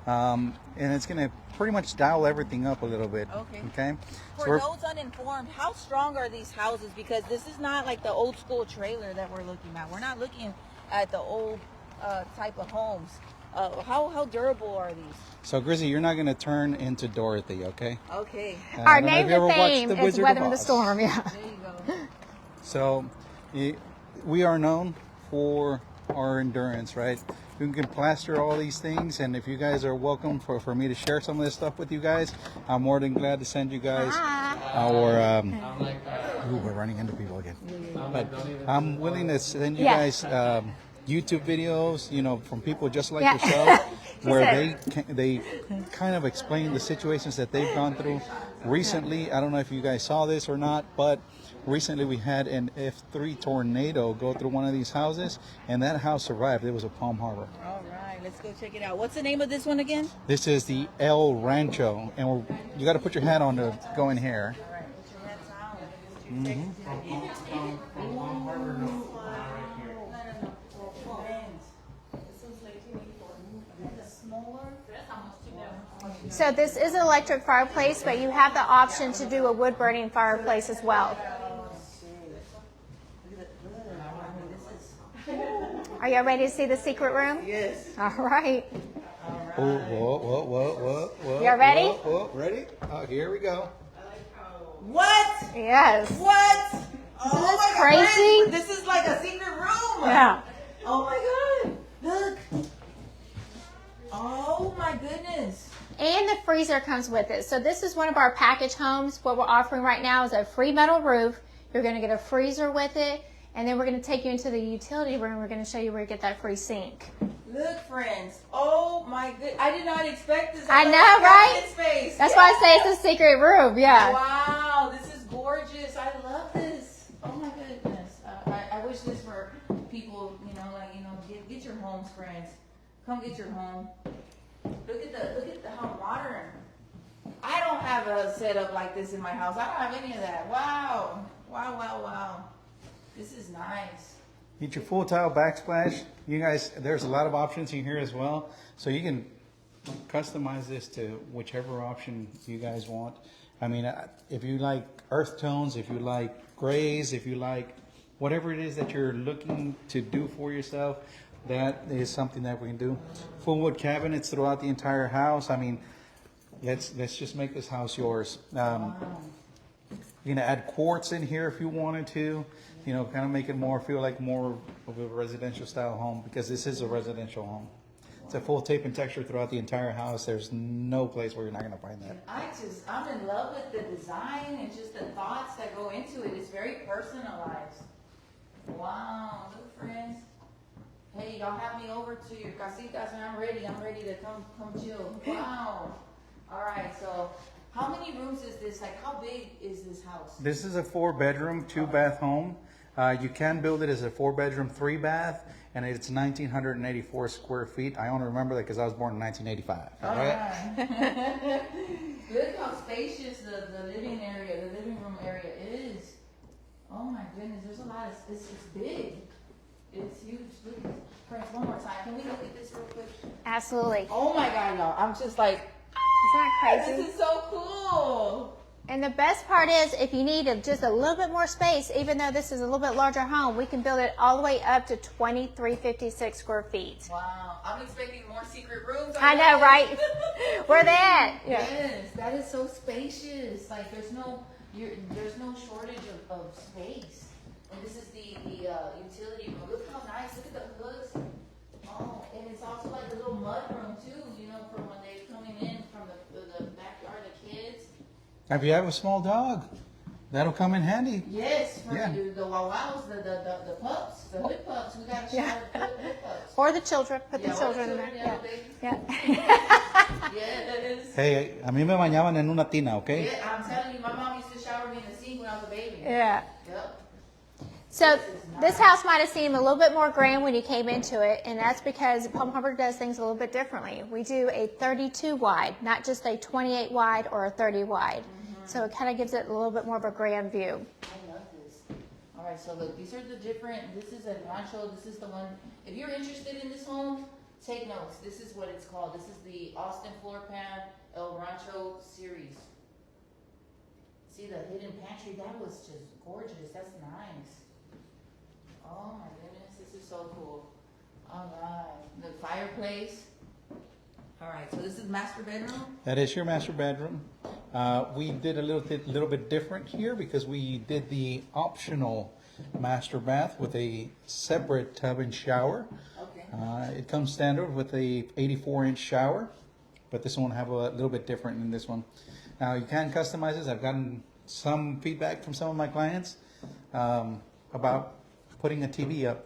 and it's going to pretty much dial everything up a little bit. Okay. So For those uninformed, how strong are these houses? Because this is not like the old school trailer that we're looking at. We're not looking at the old type of homes. How durable are these? So Grizzy, you're not going to turn into Dorothy, okay? Okay. Our I don't know if name you ever and watched fame The is Wizard of Weathering the Oz. Storm. Yeah. There you go. So we are known for our endurance, right? We can plaster all these things, and if you guys are welcome for me to share some of this stuff with you guys, I'm more than glad to send you guys our ooh, we're running into people again. But I'm willing to send you Yeah. guys YouTube videos, from people just like Yeah. yourself, She where said- they kind of explain the situations that they've gone through. Recently, I don't know if you guys saw this or not, but recently we had an F3 tornado go through one of these houses, and that house survived. It was a Palm Harbor. All right, let's go check it out. What's the name of this one again? This is the El Rancho, and you got to put your hat on to go in here. All right, put your hats on. So this is an electric fireplace, but you have the option to do a wood burning fireplace as well. Are y'all ready to see the secret room? Yes. All right. All right. Oh, whoa. Y'all ready? Whoa, ready? Oh, here we go. What? Yes. What? Oh Isn't this my God, crazy? friends, this is like a secret room. Yeah. Oh my God. Look. Oh my goodness. And the freezer comes with it. So this is one of our package homes. What we're offering right now is a free metal roof. You're going to get a freezer with it. And then we're going to take you into the utility room. We're going to show you where you get that free sink. Look, friends. Oh my good. I did not expect this. I know, love right? cabinet space. That's why I say it's a secret room. Yeah. Wow, this is gorgeous. I love this. Oh my goodness. I wish this for people, get your homes, friends. Come get your home. Look at how modern. I don't have a setup like this in my house. I don't have any of that. Wow. Wow. This is nice. Get your full tile backsplash. You guys, there's a lot of options in here as well. So you can customize this to whichever option you guys want. I mean, if you like earth tones, if you like grays, if you like whatever it is that you're looking to do for yourself, that is something that we can do. Full wood cabinets throughout the entire house. I mean, let's just make this house yours. You can add quartz in here if you wanted to. Kind of make it feel like more of a residential style home, because this is a residential home. It's a full tape and texture throughout the entire house. There's no place where you're not going to find that. I'm in love with the design and just the thoughts that go into it. It's very personalized. Wow, look, friends. Hey, y'all have me over to your casitas and I'm ready. I'm ready to come chill. Wow. All right, so how many rooms is this? Like, how big is this house? This is a 4-bedroom, 2-bath home. You can build it as a 4-bedroom, 3-bath, and it's 1,984 square feet. I only remember that because I was born in 1985. All right. Look how spacious the living room area is. Oh my goodness, there's a lot of, it's big. It's huge. Look, friends, one more time. Can we look at this real quick? Absolutely. Oh my God, y'all. I'm just like, Isn't that crazy? this is so cool. And the best part is, if you need just a little bit more space, even though this is a little bit larger home, we can build it all the way up to 2,356 square feet. Wow. I'm expecting more secret rooms. I know, right? Where they at? Yeah. Yes, that is so spacious. Like, there's no shortage of space. And this is the utility room. Look how nice. Look at the hoods. Oh, and it's also like a little mud room too, for when they're coming in from the backyard, the kids. If you have a small dog, that'll come in handy. Yes, for Yeah. the wow-wows, the pups, the hood pups. We got to shower the hood pups. Or the children. Put the Yeah, or children the in there. children, Yeah. Yes. Hey, a mí me bañaban en una tina, okay? Yeah, I'm telling you, my mom used to shower me in the sink when I was a baby. Yeah. Yep. So this house might have seemed a little bit more grand when you came into it, and that's because Palm Harbor does things a little bit differently. We do a 32 wide, not just a 28 wide or a 30 wide. So it kind of gives it a little bit more of a grand view. I love this. All right, so look, these are the different, this is a rancho, this is the one, if you're interested in this home, take notes. This is what it's called. This is the Austin Floor Plan El Rancho series. See the hidden pantry? That was just gorgeous. That's nice. Oh my goodness, this is so cool. All right, the fireplace. All right, so this is master bedroom. That is your master bedroom. We did a little bit different here because we did the optional master bath with a separate tub and shower. Okay. It comes standard with a 84-inch shower, but this one will have a little bit different than this one. Now you can customize this. I've gotten some feedback from some of my clients about putting a TV up.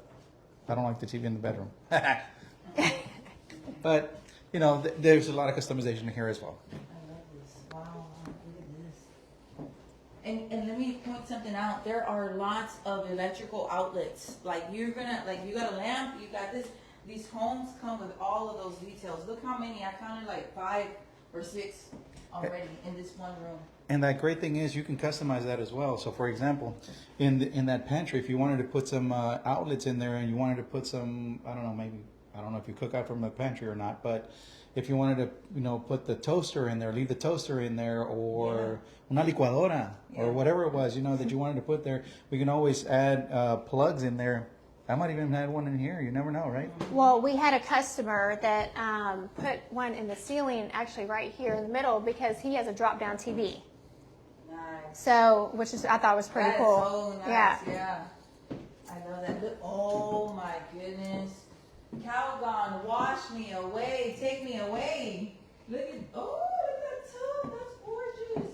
I don't like the TV in the bedroom. But, there's a lot of customization here as well. I love this. Wow, look at this. And let me point something out. There are lots of electrical outlets. Like you got a lamp, you got this. These homes come with all of those details. Look how many, I counted like 5 or 6 already in this one room. And that great thing is you can customize that as well. So for example, in that pantry, if you wanted to put some outlets in there and you wanted to put some, I don't know if you cook out from the pantry or not, but if you wanted to, put the toaster in there, leave the toaster in there, or una licuadora, or whatever it was, that you wanted to put there, we can always add plugs in there I might even have one in here. You never know, right? Well, we had a customer that put one in the ceiling, actually right here in the middle, because he has a drop-down TV. Nice. So, which is I thought was pretty That cool. is so nice. Yeah. I love that. Look, oh my goodness. Calgon, wash me away. Take me away. Look at that tub. That's gorgeous.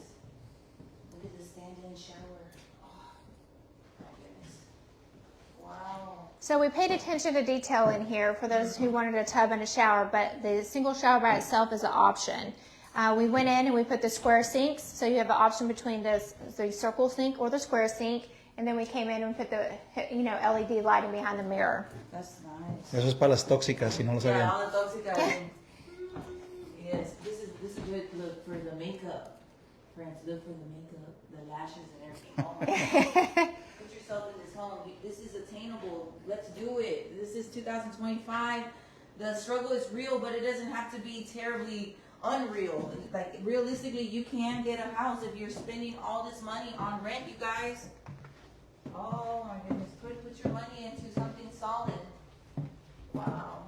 Look at the stand-in shower. Oh my goodness. Wow. So we paid attention to detail in here for those who wanted a tub and a shower, but the single shower by itself is an option. We went in and we put the square sinks, so you have an option between the circle sink or the square sink, and then we came in and put the LED lighting behind the mirror. That's nice. Eso es para las tóxicas, si no lo Yeah, sabían. all the tóxicas. Yes, this is a good look for the makeup. Friends, look for the makeup, the lashes and everything. Oh my God. Put yourself in this home. This is attainable. Let's do it. This is 2025. The struggle is real, but it doesn't have to be terribly unreal. Like realistically, you can get a house if you're spending all this money on rent, you guys. Oh my goodness. Put your money into something solid. Wow.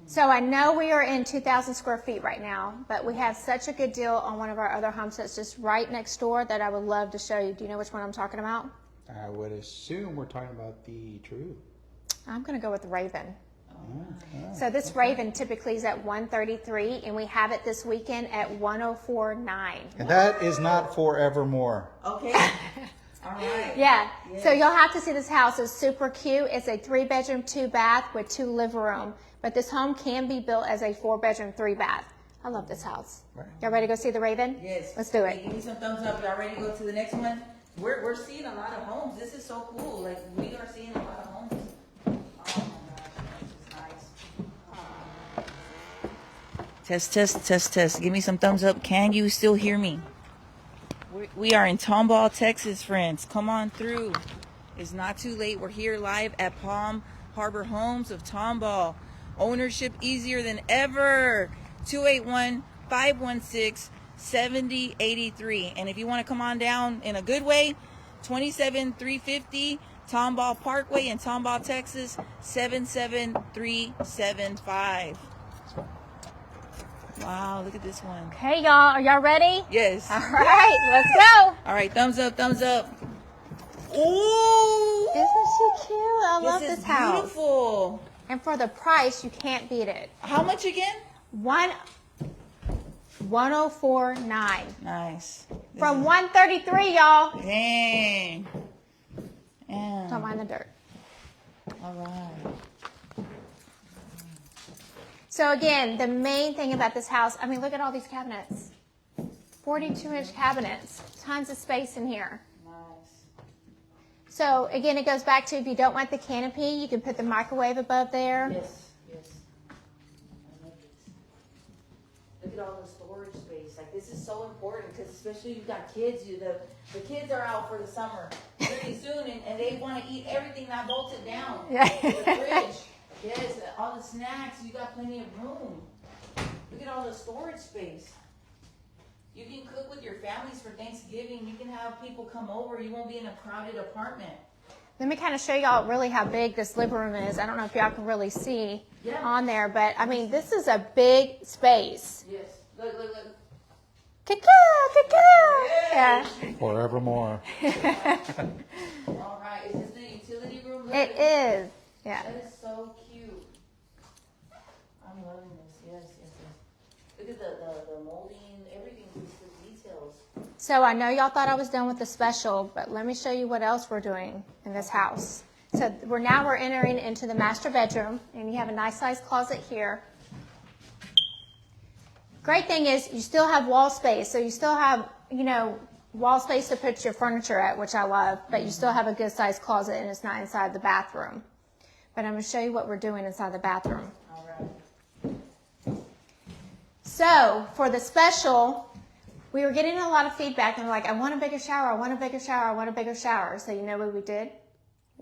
So I know we are in 2,000 square feet right now, but we have such a good deal on one of our other homes that's just right next door that I would love to show you. Do you know which one I'm talking about? I would assume we're talking about the True. I'm going to go with Raven. Oh, So this Raven typically is at 133, and we have it this weekend at 104.9. and that is not forevermore. Okay. All right. Yeah. Yes. So you'll have to see this house. It's super cute. It's a 3-bedroom, 2-bath with 2 living room. But this home can be built as a 4-bedroom, 3-bath. I love this house. Right. Y'all ready to go see the Raven? Yes. Let's do Hey, it. give me some thumbs up. Y'all ready to go to the next one? We're seeing a lot of homes. This is so cool. Like we are seeing a lot of homes. Oh my gosh, this is nice. Test. Give me some thumbs up. Can you still hear me? We are in Tomball, Texas, friends. Come on through. It's not too late. We're here live at Palm Harbor Homes of Tomball. Ownership easier than ever. 281-516-7083. And if you want to come on down in a good way, 27350 Tomball Parkway in Tomball, Texas, 77375. Wow, look at this one. Hey, y'all. Are y'all ready? Yes. All right. Let's go. All right, thumbs up, thumbs up. Ooh! Isn't she cute? I love This this is house. beautiful. And for the price, you can't beat it. How much again? 104.9. Nice. From 133, y'all. Dang. Don't Damn. mind the dirt. All right. So again, the main thing about this house, I mean, look at all these cabinets. 42-inch cabinets. Tons of space in here. Nice. So again, it goes back to if you don't want the canopy, you can put the microwave above there. Yes. I love this. Look at all the storage space. Like this is so important because especially you've got kids. The kids are out for the summer pretty soon, and they want to eat everything not bolted down. Yeah. The fridge. Yes, all the snacks. You got plenty of room. Look at all the storage space. You can cook with your families for Thanksgiving. You can have people come over. You won't be in a crowded apartment. Let me kind of show y'all really how big this living room is. I don't know if y'all can really see on there, but I mean, this is a big space. Yes. Look. Caca. Yeah. Forevermore. All right. Is this the utility room? Look It at is. Yeah. That is so cute. I'm loving this. Yes. Look at the molding, everything, just the details. So I know y'all thought I was done with the special, but let me show you what else we're doing in this house. So we're entering into the master bedroom, and you have a nice sized closet here. Great thing is you still have wall space, so you still have, wall space to put your furniture at, which I love, but you still have a good sized closet, and it's not inside the bathroom. But I'm going to show you what we're doing inside the bathroom. All right. So for the special, we were getting a lot of feedback, and we're like, I want a bigger shower, I want a bigger shower, I want a bigger shower. So you know what we did?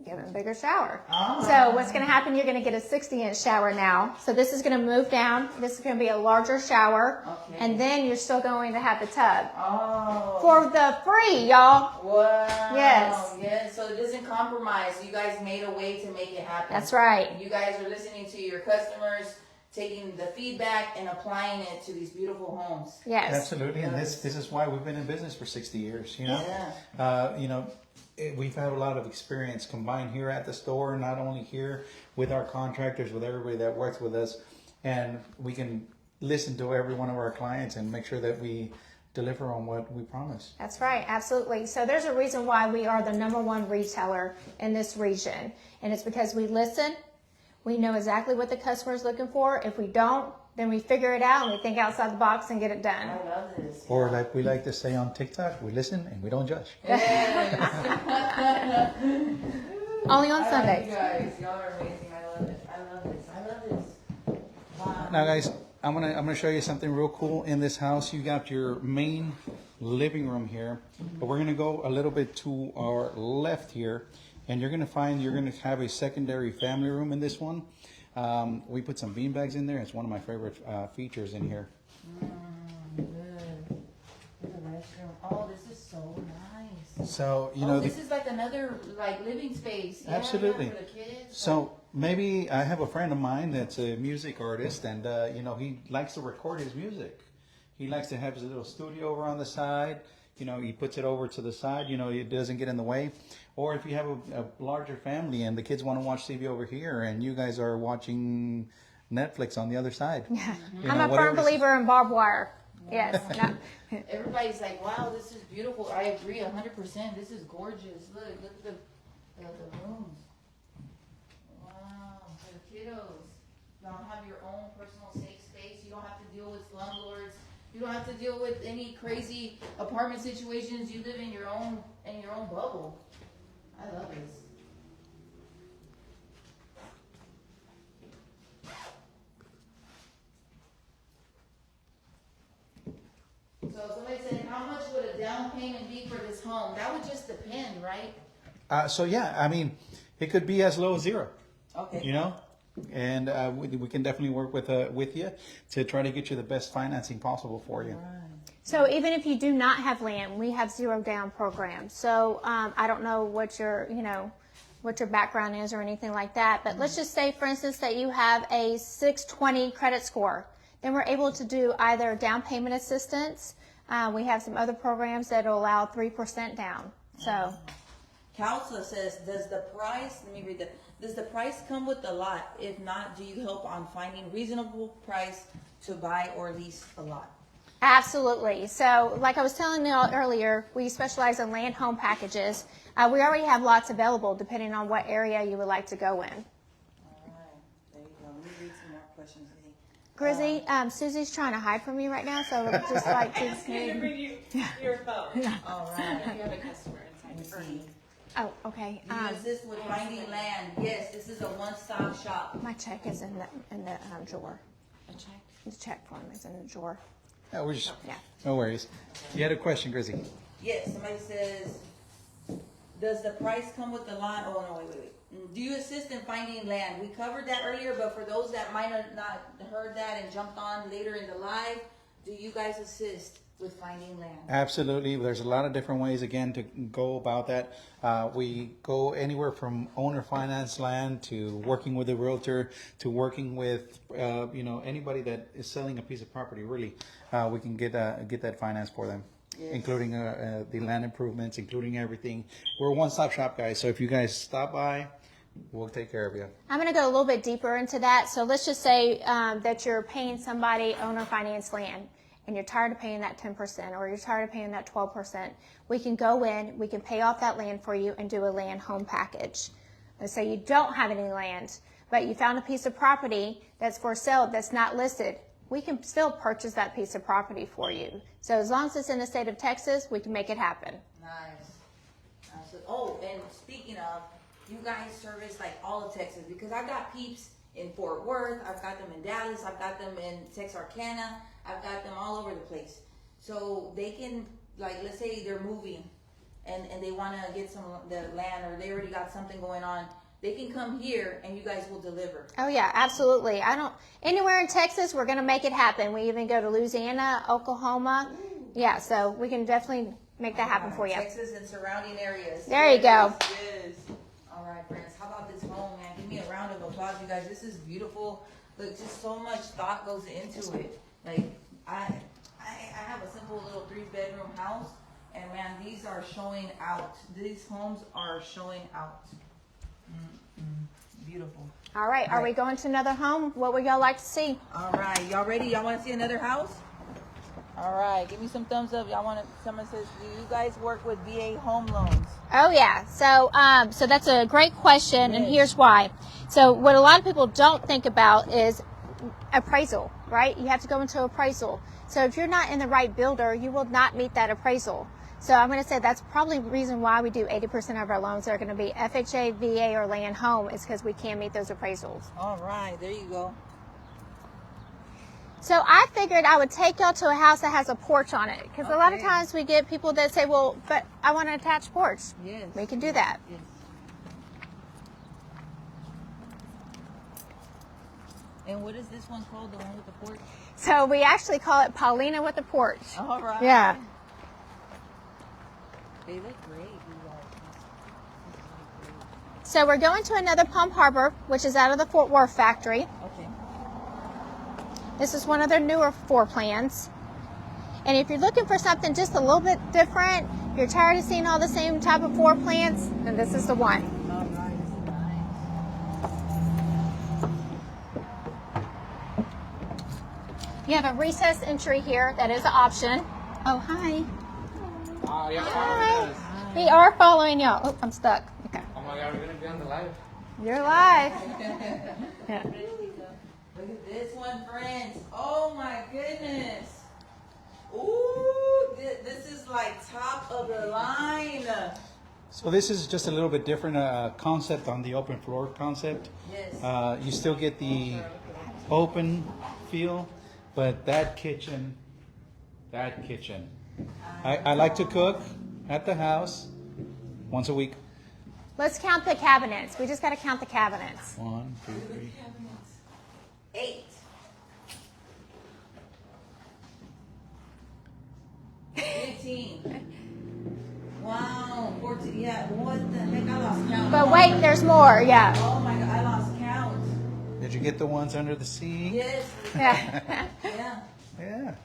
Give them a bigger shower. Oh. So what's going to happen, you're going to get a 60-inch shower now. So this is going to move down. This is going to be a larger shower. Okay. And then you're still going to have the tub. Oh. For the free, y'all. Wow. Yes. Yes. So it doesn't compromise. You guys made a way to make it happen. That's right. You guys are listening to your customers, taking the feedback and applying it to these beautiful homes. Yes. Absolutely, and this is why we've been in business for 60 years. You know, Yeah. We've had a lot of experience combined here at the store, not only here with our contractors, with everybody that works with us, and we can listen to every one of our clients and make sure that we deliver on what we promise. That's right, absolutely. So there's a reason why we are the #1 retailer in this region, and it's because we listen. We know exactly what the customer is looking for. If we don't, then we figure it out and we think outside the box and get it done. I love this. Or like we like to say on TikTok, we listen and we don't judge. Only on I love Sundays. you guys, y'all are amazing. I love it. I love this. I love this. Wow. Now, guys, I'm gonna show you something real cool in this house. You got your main living room here, but we're gonna go a little bit to our left here, and you're gonna find you're gonna have a secondary family room in this one. We put some bean bags in there. It's one of my favorite features in here. Good. Look at the restroom. Oh, this is so nice. So this is like another living space. Yeah, Absolutely. for the kids. So maybe I have a friend of mine that's a music artist, and he likes to record his music. He likes to have his little studio over on the side. He puts it over to the side. It doesn't get in the way. Or if you have a larger family and the kids want to watch TV over here, and you guys are watching Netflix on the other side. Yeah. I'm a firm believer in barbed wire. Yes. No. Everybody's like, wow, this is beautiful. I agree 100%. This is gorgeous. Look at the rooms. Wow, for the kiddos. Y'all have your own personal safe space. You don't have to deal with slumlords. You don't have to deal with any crazy apartment situations. You live in your own bubble. I love this. So somebody said, how much would a down payment be for this home? That would just depend, right? It could be as low as $0. Okay. And we can definitely work with you to try to get you the best financing possible for you. So even if you do not have land, we have 0 down programs. So I don't know what your background is or anything like that, but let's just say, for instance, that you have a 620 credit score. Then we're able to do either down payment assistance. We have some other programs that will allow 3% down. So, Calsa says, does the price come with the lot? If not, do you help on finding reasonable price to buy or lease a lot? absolutely. So, like I was telling you all earlier, we specialize in land home packages. We already have lots available depending on what area you would like to go in. All right, there you go. Let me read some more questions. Grizzy, Susie's trying to hide from me right now, so just like to bring you your phone. All right. You have a customer inside. Oh, okay. Do you assist with finding land? Yes, this is a one-stop shop. My check is in the drawer. A check? The check form is in the drawer. Yeah. No worries. You had a question, Grizzy. Yes, somebody says, does the price come with the lot? Oh, no, wait. Do you assist in finding land? We covered that earlier, but for those that might have not heard that and jumped on later in the live, do you guys assist with finding land? Absolutely. There's a lot of different ways, again, to go about that. We go anywhere from owner finance land to working with a realtor to working with, anybody that is selling a piece of property, really. We can get that finance for them. Yes. Including the land improvements, including everything. We're a one-stop shop, guys. So if you guys stop by, we'll take care of you. I'm going to go a little bit deeper into that. So let's just say that you're paying somebody owner finance land and you're tired of paying that 10% or you're tired of paying that 12%. We can go in, we can pay off that land for you and do a land home package. Let's say you don't have any land, but you found a piece of property that's for sale that's not listed. We can still purchase that piece of property for you. So as long as it's in the state of Texas, we can make it happen. Nice. Oh, and speaking of, you guys service like all of Texas, because I've got peeps in Fort Worth, I've got them in Dallas, I've got them in Texarkana, I've got them all over the place. So they can, like, let's say they're moving and they want to get some the land, or they already got something going on, they can come here and you guys will deliver. Oh yeah, absolutely. Anywhere in Texas, we're going to make it happen. We even go to Louisiana, Oklahoma. Yeah, so we can definitely make that happen for you. Texas and surrounding areas. There you go. Yes. All right, friends. How about this home, man? Give me a round of applause, you guys. This is beautiful. Look, just so much thought goes into it. Like, I have a simple little 3-bedroom house, and man, these are showing out. These homes are showing out. Beautiful. All right, are we going to another home? What would y'all like to see? All right, y'all ready? Y'all want to see another house? All right, give me some thumbs up. Y'all want to? Someone says, do you guys work with VA home loans? Oh yeah, so that's a great question, and Yes. here's why. So what a lot of people don't think about is appraisal, right? You have to go into appraisal. So if you're not in the right builder, you will not meet that appraisal. So I'm going to say that's probably the reason why we do 80% of our loans are going to be FHA, VA, or land home, is because we can't meet those appraisals. All right, there you go. So I figured I would take y'all to a house that has a porch on it, because a lot of Okay. times we get people that say, well, but I want an attached porch. Yes. We can do that. Yes. And what is this one called, the one with the porch? So we actually call it Paulina with the porch. All right. Yeah. They look great, you guys. So we're going to another Palm Harbor, which is out of the Fort Worth factory. Okay. This is one of their newer floor plans. And if you're looking for something just a little bit different, you're tired of seeing all the same type of floor plans, then this is the one. All right, this is nice. You have a recessed entry here. That is an option. Oh, hi. Oh, yeah. Hi. We are following y'all. Oh, I'm stuck. Okay. Oh my God, we're gonna be on the live. You're live. Yeah. Look at this one, friends. Oh my goodness. Ooh, this is like top of the line. So this is just a little bit different concept on the open floor concept. Yes. You still get the open feel, but that kitchen. I like to cook at the house once a week. Let's count the cabinets. We just got to count the cabinets. 1, 2, 3. 8. 15. Wow. 14. Yeah. What the heck? I lost count. But wait, there's more. Yeah. Oh my God, I lost count. Did you get the ones under the sink? Yes. Yeah. Yeah. Yeah.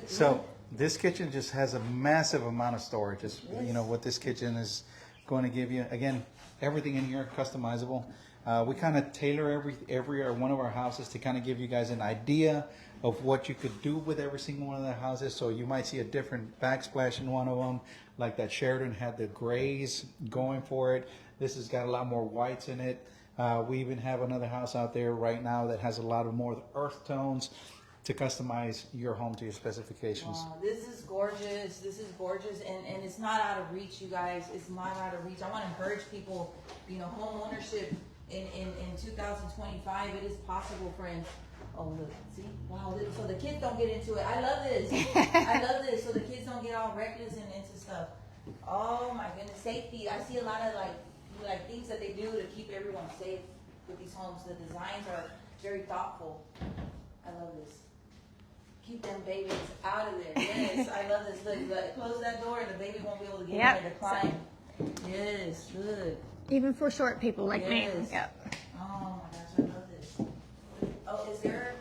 So this kitchen just has a massive amount of storage. It's, you know, what this kitchen is going to give you. Again, everything in here customizable. We kind of tailor every one of our houses to kind of give you guys an idea of what you could do with every single one of the houses. So you might see a different backsplash in one of them, like that Sheridan had the grays going for it. This has got a lot more whites in it. We even have another house out there right now that has a lot of more earth tones to customize your home to your specifications. Wow, this is gorgeous. This is gorgeous, and it's not out of reach, you guys. It's not out of reach. I want to encourage people, you know, home ownership in 2025. It is possible, friends. Oh, look, see? Wow, so the kids don't get into it. I love this. I love this. So the kids don't get all reckless and into stuff. Oh my goodness, safety. I see a lot of like things that they do to keep everyone safe with these homes. The designs are very thoughtful. I love this. Keep them babies out of there. Yes, I love this. Look, close that door and the baby won't be able to get Yep. in there to climb. Yes, good. Even for short people like me. Yes. Yep. Oh my gosh, I love this. Oh, is there,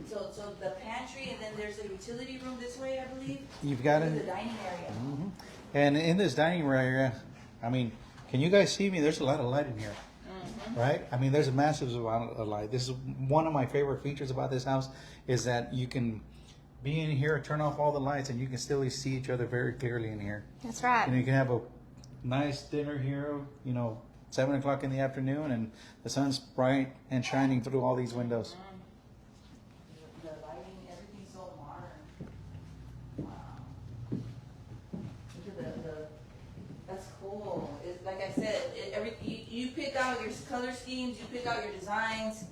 so the pantry and then there's a utility room this way, I believe? You've got The it. dining area. And in this dining room area, I mean, can you guys see me? There's a lot of light in here, right? I mean, there's a massive amount of light. This is one of my favorite features about this house is that you can be in here, turn off all the lights, and you can still see each other very clearly in here. That's right. And you can have a nice dinner here, you know, 7 o'clock in the afternoon, and the sun's bright and shining through all these windows. The lighting, everything's so modern. Wow. Look at that's cool. It's, like I said, you pick out your color schemes, you pick out your designs,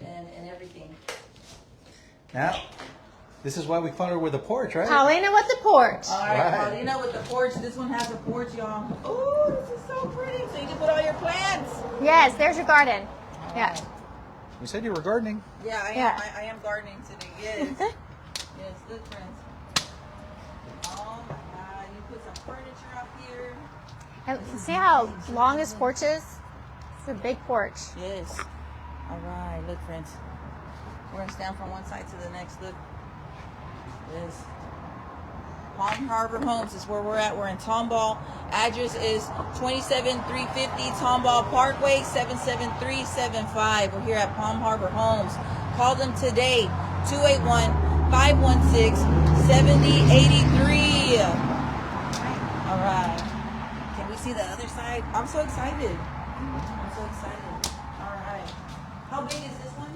and everything. Now, This is why we found her with a porch, right? Paulina with the porch. All right, Right. Paulina with the porch. This one has a porch, y'all. Oh, this is so pretty. So you can put all your plants. Yes, there's your garden. Yeah. You said you were gardening. Yeah, I Yeah. am. I am gardening today. Yes. Yes, look, friends. Oh my God! You put some furniture up here. And see how long this porch is? It's a big porch. Yes. All right, look, friends. We're gonna stand from one side to the next. Look. Yes. Palm Harbor Homes is where we're at. We're in Tomball. Address is 27350 Tomball Parkway, 77375. We're here at Palm Harbor Homes. Call them today, 281-516-7083. All right. Can we see the other side? I'm so excited. I'm so excited. All right. How big is this one?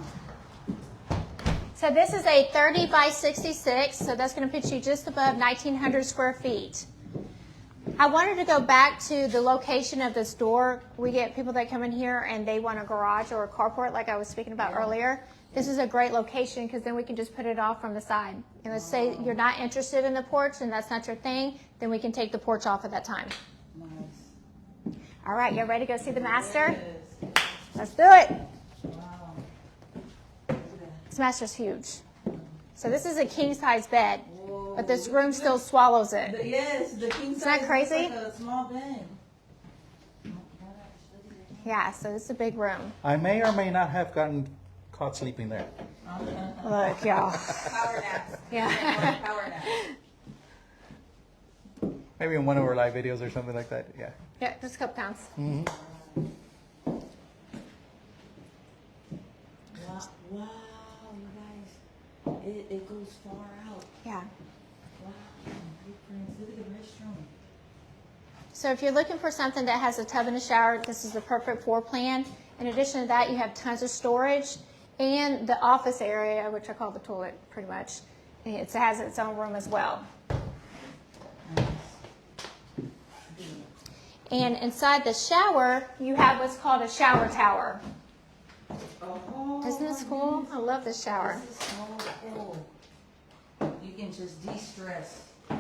So this is a 30 by 66, so that's going to put you just above 1,900 square feet. I wanted to go back to the location of this door. We get people that come in here and they want a garage or a carport like I was speaking about earlier. This is a great location because then we can just put it off from the side. And let's say you're not interested in the porch and that's not your thing, then we can take the porch off at that time. Nice. All right, you ready to go see the master? Yes. Let's do it. Wow. Look at that. This master's huge. So this is a king size bed, Whoa. but this room still swallows it. Yes, the king size. that crazy? Looks like a small bed. Yeah, so it's a big room. I may or may not have gotten caught sleeping there. Look, y'all. Power naps. Yeah. Power naps. Maybe in one of our live videos or something like that. Yeah. Yeah, just a couple pounds. Wow, you guys. It goes far out. Yeah. Wow. Hey, friends, look at the restroom. So if you're looking for something that has a tub and a shower, this is the perfect floor plan. In addition to that, you have tons of storage and the office area, which I call the toilet pretty much. It has its own room as well. And inside the shower, you have what's called a shower tower. Oh, Isn't this cool? I love this shower. this is so cool. You can just de-stress. Look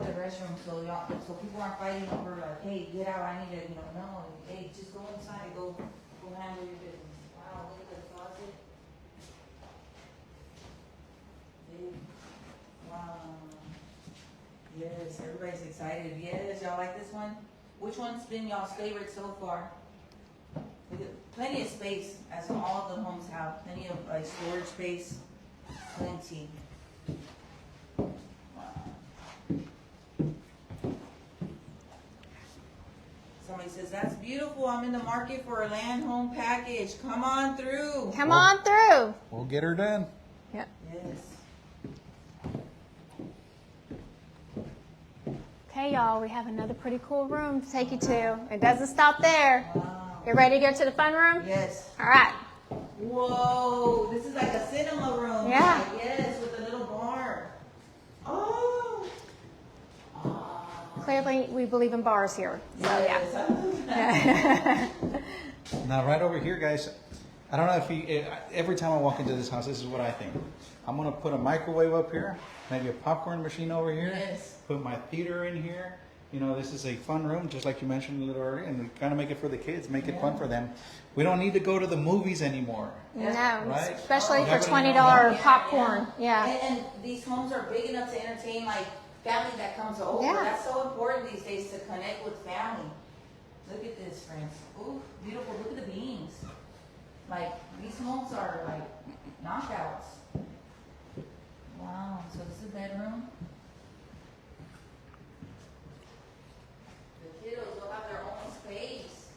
at the restroom, so y'all, so people aren't fighting over like, hey, get out, I need to, no, hey, just go inside, go handle your business. Wow, look at the closet. Big. Wow. Yes, everybody's excited. Yes, y'all like this one? Which one's been y'all's favorite so far? Look at, plenty of space, as all the homes have. Plenty of like storage space. Plenty. Somebody says, that's beautiful. I'm in the market for a land home package. Come on through. Come on through. We'll get her done. Yep. Yes. Okay, y'all, we have another pretty cool room to take you to. It doesn't stop there. Wow. You ready to go to the fun room? Yes. All right. Whoa. This is like a cinema room. Yeah. Yes, with a little bar. Oh. Clearly, we believe in bars here. So, yeah. Yes. Now, right over here, guys, I don't know if you, every time I walk into this house, this is what I think. I'm going to put a microwave up here, maybe a popcorn machine over here, Yes. put my theater in here. You know, this is a fun room, just like you mentioned a little earlier, and we kind of make it for the kids, make it fun for them. We don't need to go to the movies anymore. No, Right. especially Oh, for yeah, but $20 Yeah, popcorn. yeah. Yeah. And these homes are big enough to entertain like family that comes over. Yeah. That's so important these days to connect with family. Look at this, friends. Ooh, beautiful. Look at the beams. Like these homes are like knockouts. Wow. So this is a bedroom. The kiddos will have their own space.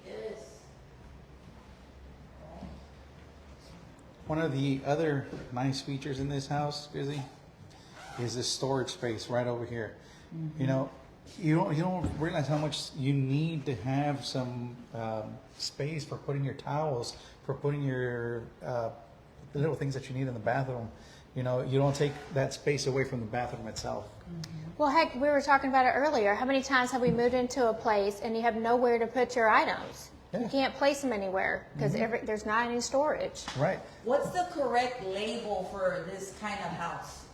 Yes. One of the other nice features in this house, Grizzy, is this storage space right over here. You know, you don't realize how much you need to have some space for putting your towels, for putting your the little things that you need in the bathroom. You know, you don't take that space away from the bathroom itself. Well, heck, we were talking about it earlier. How many times have we moved into a place and you have nowhere to put your items? You can't place them anywhere because there's not any storage. Right. What's the correct label for this kind of house?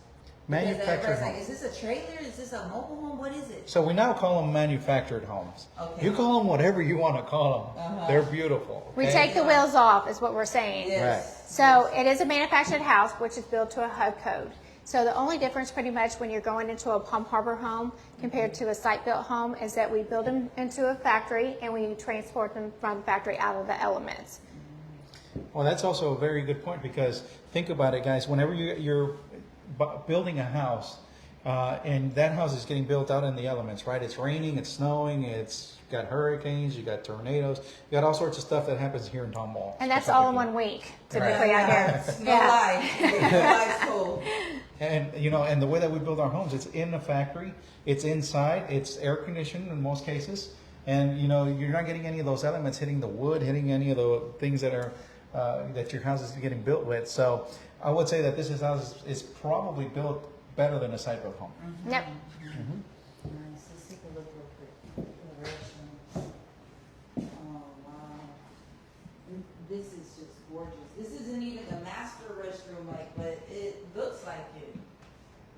Because Manufactured everybody's like, home. is this a trailer? Is this a mobile home? What is it? So we now call them manufactured homes. Okay. You call them whatever you want to call them. They're beautiful. We okay? take the wheels off, is what we're saying. Yes. So it is a manufactured house, which is built to a HUD code. So the only difference pretty much when you're going into a Palm Harbor home compared to a site-built home is that we build them into a factory and we transport them from the factory out of the elements. Well, that's also a very good point because think about it, guys. Whenever you're building a house, and that house is getting built out in the elements, right? It's raining, it's snowing, it's got hurricanes, you got tornadoes, you got all sorts of stuff that happens here in Tomball. And that's all in 1 week, typically out here. No lie. No lie, cool. And you know, and the way that we build our homes, it's in the factory, it's inside, it's air conditioned in most cases, and you know, you're not getting any of those elements hitting the wood, hitting any of the things that are that your house is getting built with. So I would say that this house is probably built better than a site-built home. Yep. Nice. Let's take a look real quick. The restroom. Oh, wow. This is just gorgeous. This isn't even a master restroom, but it looks like it.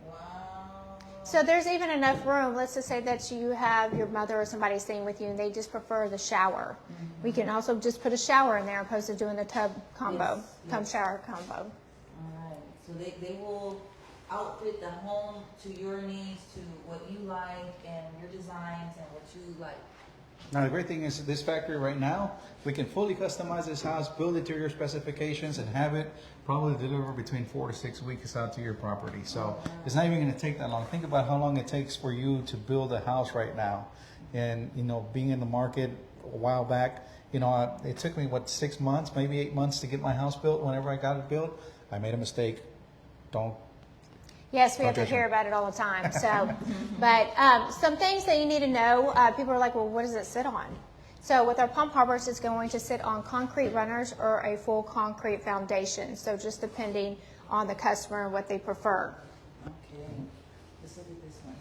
Wow. So there's even enough room. Let's just say that you have your mother or somebody staying with you and they just prefer the shower. We can also just put a shower in there opposed to doing the tub combo, tub shower combo. All right. So they will outfit the home to your needs, to what you like and your designs and what you like. Now the great thing is this factory right now, we can fully customize this house, build it to your specifications, and have it probably deliver between 4 to 6 weeks out to your property. So it's not even going to take that long. Think about how long it takes for you to build a house right now. And you know, being in the market a while back, you know, it took me 6 months, maybe 8 months to get my house built. Whenever I got it built, I made a mistake. Don't. Yes, we have to hear about it all the time. So, but some things that you need to know, people are like, well, what does it sit on? So with our Palm Harbors, it's going to sit on concrete runners or a full concrete foundation. So just depending on the customer and what they prefer. Okay. Let's look at this one.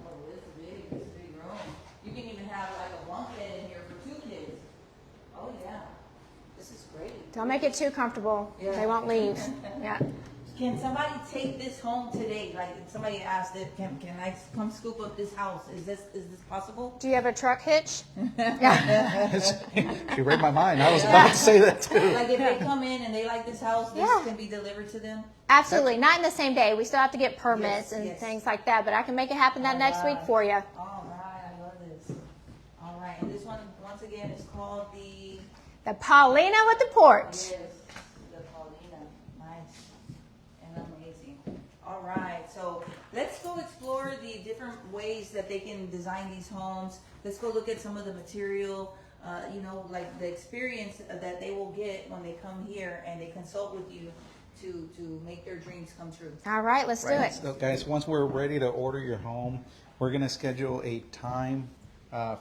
Oh, it's big. It's a big room. You can even have like a bunk bed in here for 2 kids. Oh, yeah. This is great. Don't make it too comfortable. Yeah. They won't leave. Yeah. Can somebody take this home today? Like somebody asked if can I come scoop up this house? Is this possible? Do you have a truck hitch? You read my mind. I was about to say that too. Like if they come in and they like this house, this Yeah. can be delivered to them? Absolutely. Not in the same day. We still have to get permits Yes, and yes. things like that, but I can make it happen that next week for you. All right, I love this. All right, and this one once again is called the The Paulina with the porch. yes, the Paulina. Nice and amazing. All right, so let's go explore the different ways that they can design these homes. Let's go look at some of the material. You know, like the experience that they will get when they come here and they consult with you to make their dreams come true. All right, let's do it. So guys, once we're ready to order your home, we're going to schedule a time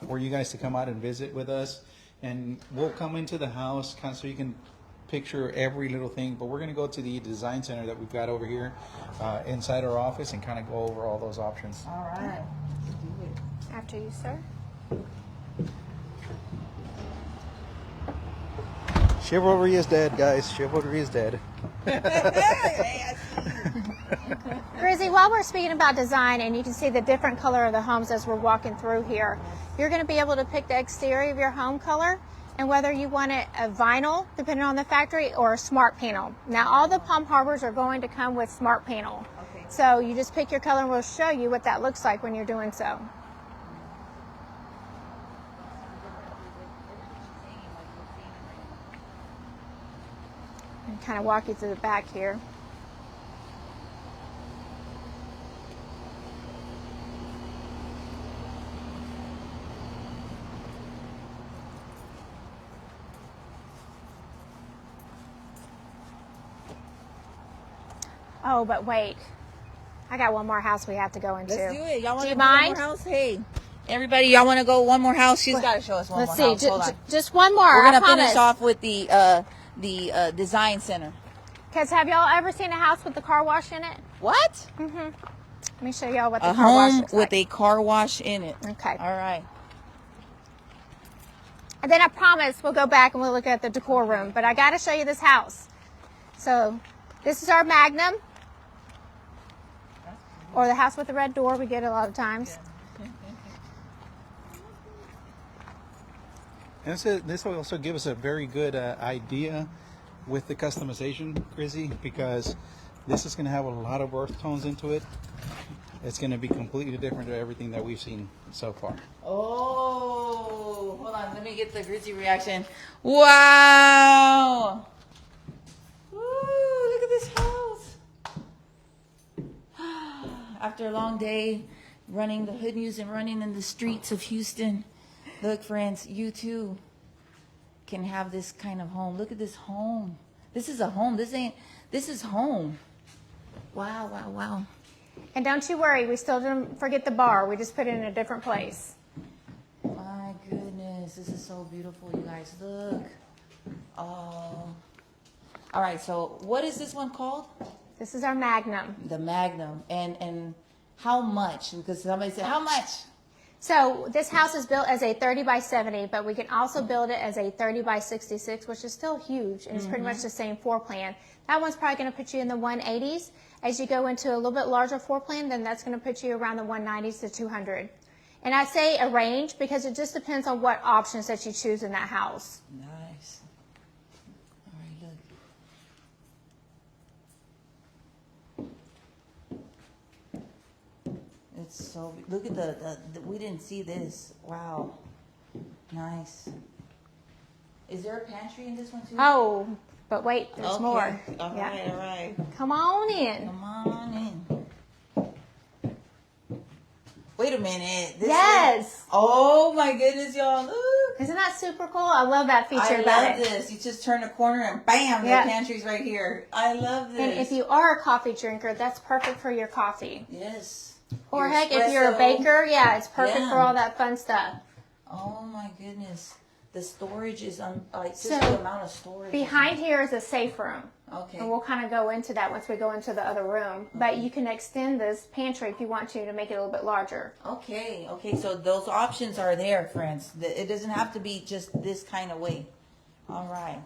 for you guys to come out and visit with us. And we'll come into the house kind of so you can picture every little thing. But we're going to go to the design center that we've got over here inside our office and kind of go over all those options. All right, let's do it. After you, sir. Chivalry is dead, guys. Chivalry is dead. Grizzy, while we're speaking about design and you can see the different color of the homes as we're walking through here, you're going to be able to pick the exterior of your home color and whether you want it a vinyl, depending on the factory, or a smart panel. Now, all the Palm Harbors are going to come with smart panel. Okay. So you just pick your color and we'll show you what that looks like when you're doing so. And kind of walk you through the back here. Oh, but wait. I got one more house we have to go into. Let's do it. Y'all want Do to you go one mind? more house? Hey, everybody, y'all want to go one more house? She's got to show us one Let's more see. house. Hold on. Just one more. We're I gonna promise. finish off with the design center. Because have y'all ever seen a house with the car wash in it? What? Let me show y'all what the A car wash home looks with like. a car wash in it. Okay. All right. And then I promise we'll go back and we'll look at the decor room. But I got to show you this house. So this is our Magnum. Or the house with the red door we get a lot of times. And this will also give us a very good idea with the customization, Grizzy, because this is going to have a lot of earth tones into it. It's going to be completely different to everything that we've seen so far. Oh, hold on. Let me get the Grizzy reaction. Wow. Ooh, look at this house. After a long day running the hood news and running in the streets of Houston, look, friends, you too can have this kind of home. Look at this home. This is a home. This is home. Wow, wow, wow. And don't you worry, we still didn't forget the bar. We just put it in a different place. My goodness, this is so beautiful, you guys. Look. Oh. All right, so what is this one called? This is our Magnum. The Magnum. And how much? Because somebody said, how much? So this house is built as a 30 by 70, but we can also build it as a 30 by 66, which is still huge, and it's pretty much the same floor plan. That one's probably going to put you in the 180s. As you go into a little bit larger floor plan, then that's going to put you around the 190s to 200. And I say a range because it just depends on what options that you choose in that house. Nice. All right, look. It's so, look at the we didn't see this. Wow. Nice. Is there a pantry in this one too? Oh, but wait, there's Okay. more. All Yeah. right, all right. Come on in. Come on in. Wait a minute. This Yes. Oh my goodness, y'all. Look. Isn't that super cool? I love that feature I about love it. this. You just turn the corner and bam, Yeah. the pantry's right here. I love this. And if you are a coffee drinker, that's perfect for your coffee. Yes. Or Your heck, if you're a espresso. baker, yeah, it's perfect Yeah. for all that fun stuff. Oh my goodness. The storage is like just So, the amount of storage. Behind here is a safe room. Okay. And we'll kind of go into that once we go into the other room. But you can extend this pantry if you want to make it a little bit larger. Okay. Okay. So those options are there, friends. It doesn't have to be just this kind of way. All right.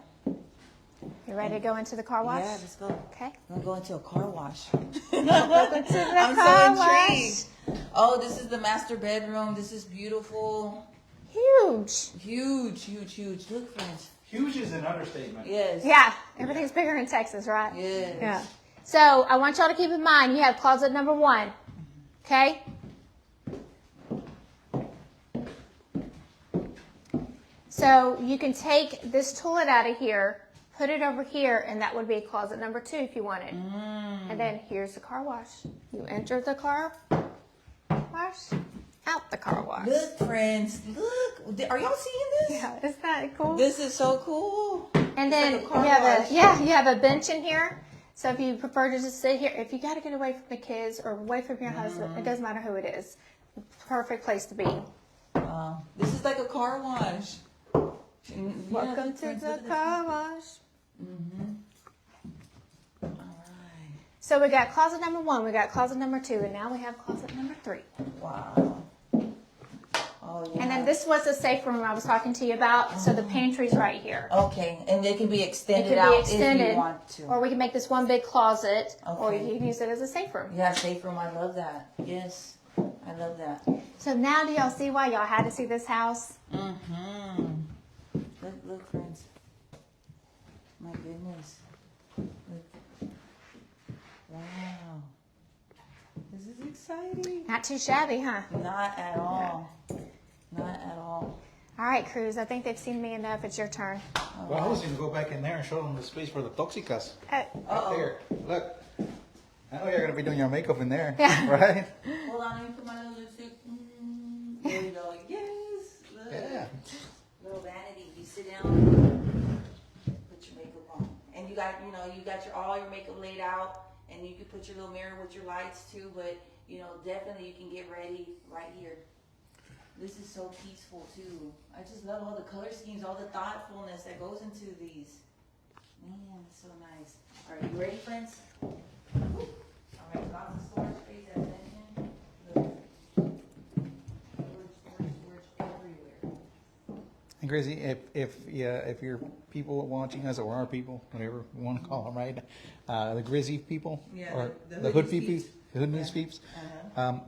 You ready to go into the car wash? Yeah, let's go. Okay. I'm gonna go into a car wash. Welcome to the I'm car so intrigued. Oh, this is the master bedroom. This is beautiful. Huge. Huge, huge, huge. Look, friends. Huge is an understatement. Yes. Yeah, everything's bigger in Texas, right? Yes. Yeah. So I want y'all to keep in mind, you have closet number 1. Okay? So you can take this toilet out of here, put it over here, and that would be closet number 2 if you wanted. And then here's the car wash. You enter the car wash, out the car wash. Look, friends. Look. Are y'all seeing this? Yeah, isn't that cool? This is so cool. And It's then like a car you have wash. you have a bench in here. So if you prefer to just sit here, if you got to get away from the kids or away from your husband, it doesn't matter who it is. Perfect place to be. This is like a car wash. Welcome to the car wash. All right. So we got closet number 1, we got closet number 2, and now we have closet number 3. Wow. Oh, yeah. And then this was the safe room I was talking to you about. So the pantry's right here. Okay, and it can be It extended can out be if extended, you want to. or we can make this one big closet, or Okay. you can use it as a safe room. Yeah, safe room. I love that. Yes, I love that. So now do y'all see why y'all had to see this house? Look, friends. My goodness. Look. Wow. This is exciting. Not too shabby, huh? Not at all. Not at all. All right, Cruz, I think they've seen me enough. It's your turn. Well, I was going to go back in there and show them the space for the toxicas. Right there. Look. I know you're going to be doing your makeup in there. Yeah. Right? Hold on, let me put my little lipstick. There you go. Yes. Look. Yeah. Little vanity. You sit down, put your makeup on, and you got all your makeup laid out, and you can put your little mirror with your lights too. But definitely you can get ready right here. This is so peaceful too. I just love all the color schemes, all the thoughtfulness that goes into these. Man, it's so nice. All right, you ready, friends? All right, lots of storage space as mentioned. Look. Storage everywhere. And Grizzy, if you're people watching us, or our people, whatever you want to call them, right? The Grizzy people, Yeah, or the the Hood Hood News peeps, peeps. the Hood News Yeah. peeps.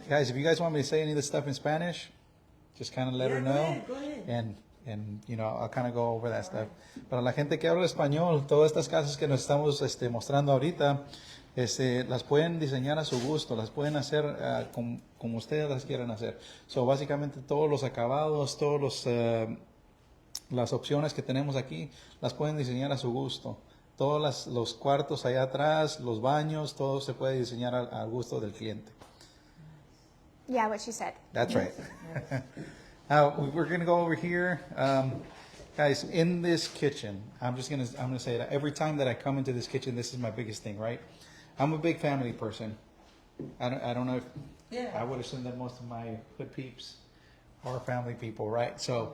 Guys, if you guys want me to say any of this stuff in Spanish, just kind of let her Yeah, know. go ahead. And you know, I'll kind of go over that stuff. Para la gente que habla español, todas estas casas que nos estamos mostrando ahorita, las pueden diseñar a su gusto, las pueden hacer como ustedes las quieran hacer. So, básicamente todos los acabados, las opciones que tenemos aquí, las pueden diseñar a su gusto. Todos los cuartos allá atrás, los baños, todo se puede diseñar al gusto del cliente. Yeah, what she said. That's right. We're gonna go over here, guys. In this kitchen, I'm gonna say that every time that I come into this kitchen, this is my biggest thing, right? I'm a big family person. I don't know if I would assume that most of my hood peeps are family people, right? So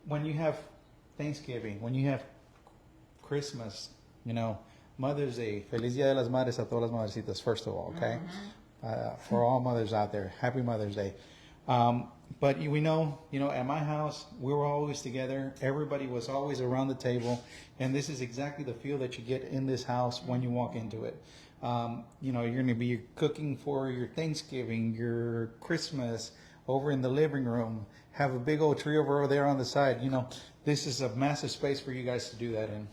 when you have Thanksgiving, when you have Christmas, you know, Mother's Day, Feliz Día de las Madres a todas las madrecitas, first of all, okay? For all mothers out there, Happy Mother's Day. But we know, at my house, we were always together. Everybody was always around the table. And this is exactly the feel that you get in this house when you walk into it. You're going to be cooking for your Thanksgiving, your Christmas, over in the living room. Have a big old tree over there on the side. This is a massive space for you guys to do that in.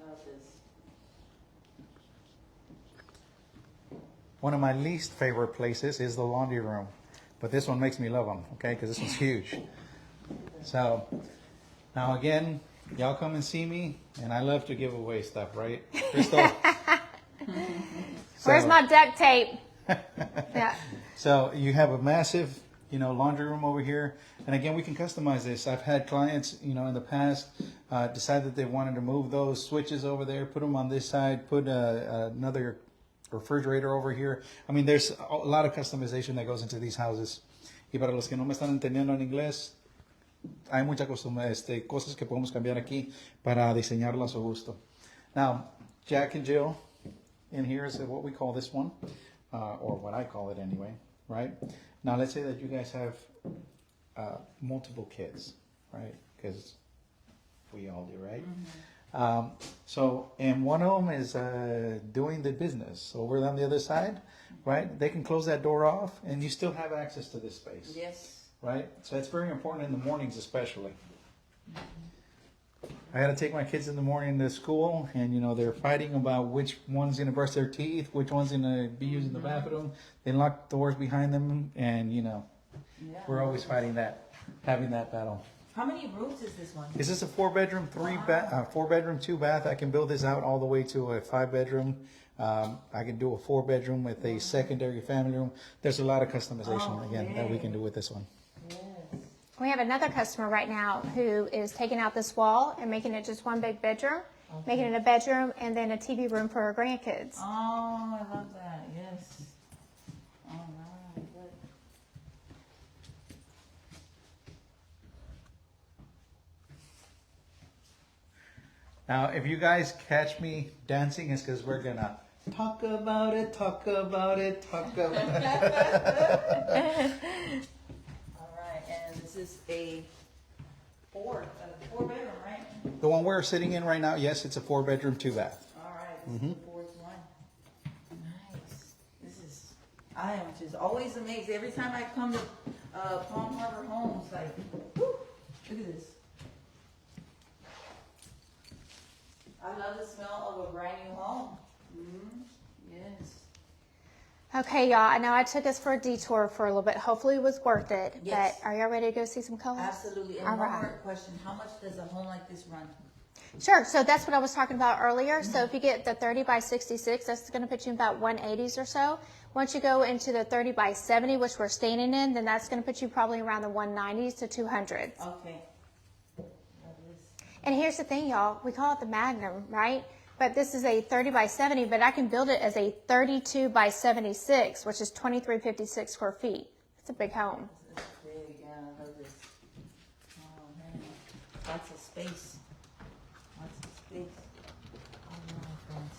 Love this. One of my least favorite places is the laundry room. But this one makes me love them, okay? Because this one's huge. So, now again, y'all come and see me, and I love to give away stuff, right? Crystal? Where's my duct tape? Yeah. So, you have a massive, laundry room over here. And again, we can customize this. I've had clients, in the past, decide that they wanted to move those switches over there, put them on this side, put another refrigerator over here. I mean, there's a lot of customization that goes into these houses. Y para los que no me están entendiendo en inglés, hay muchas cosas que podemos cambiar aquí para diseñarlo a su gusto. Now, Jack and Jill, in here is what we call this one, or what I call it anyway, right? Now, let's say that you guys have multiple kids, right? Because we all do, right? And one of them is doing the business over on the other side, right? They can close that door off, and you still have access to this space. Yes. Right? So it's very important in the mornings, especially. I got to take my kids in the morning to school, and they're fighting about which one's going to brush their teeth, which one's going to be using the bathroom. They lock doors behind them, and we're always fighting having that battle. How many rooms is this one? Is this a 4-bedroom, 4-bedroom, 2-bath? I can build this out all the way to a 5-bedroom. I can do a 4-bedroom with a secondary family room. There's a lot of customization that we can do with this one. Yes. We have another customer right now who is taking out this wall and making it just one big bedroom, making it a bedroom and then a TV room for her grandkids. Oh, I love that. Yes. All right. Good. Now, if you guys catch me dancing, it's because we're going to talk about it, talk about it, talk about it. All right, and this is a 4-bedroom, right? The one we're sitting in right now, yes, it's a 4-bedroom, 2-bath. All right, this is the fourth one. Nice. I am just always amazed every time I come to Palm Harbor Homes. Like, whew, look at this. I love the smell of a brand new home. Yes. Okay, y'all, I know I took us for a detour for a little bit. Hopefully it was worth it. Yes. But are y'all ready to go see some colors? Absolutely. And All one right. more question. How much does a home like this run? Sure. So that's what I was talking about earlier. So if you get the 30 by 66, that's going to put you in about 180s or so. Once you go into the 30 by 70, which we're staying in, then that's going to put you probably around the 190s to 200s. Okay. And here's the thing, y'all. We call it the Magnum, right? But this is a 30 by 70, but I can build it as a 32 by 76, which is 2356 square feet. It's a big home. It's big. Yeah, I love this. Oh, man. Lots of space. Lots of space. All right, friends.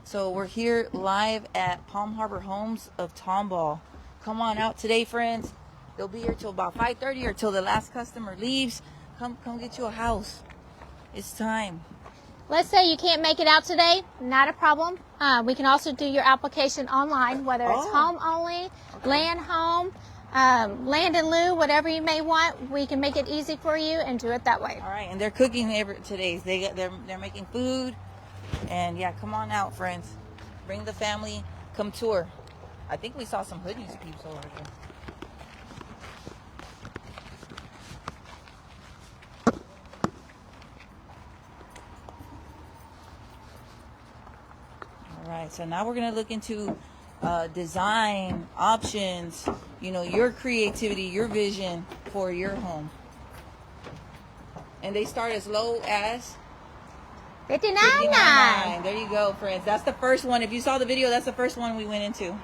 So we're here live at Palm Harbor Homes of Tomball. Come on out today, friends. They'll be here till about 5:30 or till the last customer leaves. Come get you a house. It's time. Let's say you can't make it out today, not a problem. We can also do your application online, whether it's home only, land home, land in lieu, whatever you may want. We can make it easy for you and do it that way. All right, and they're cooking today. They're making food, and yeah, come on out, friends. Bring the family. Come tour. I think we saw some hoodies peeps over here. All right, so now we're gonna look into design options. You know, your creativity, your vision for your home. And they start as low as $59.99. There you go, friends. That's the first one. If you saw the video, that's the first one we went into.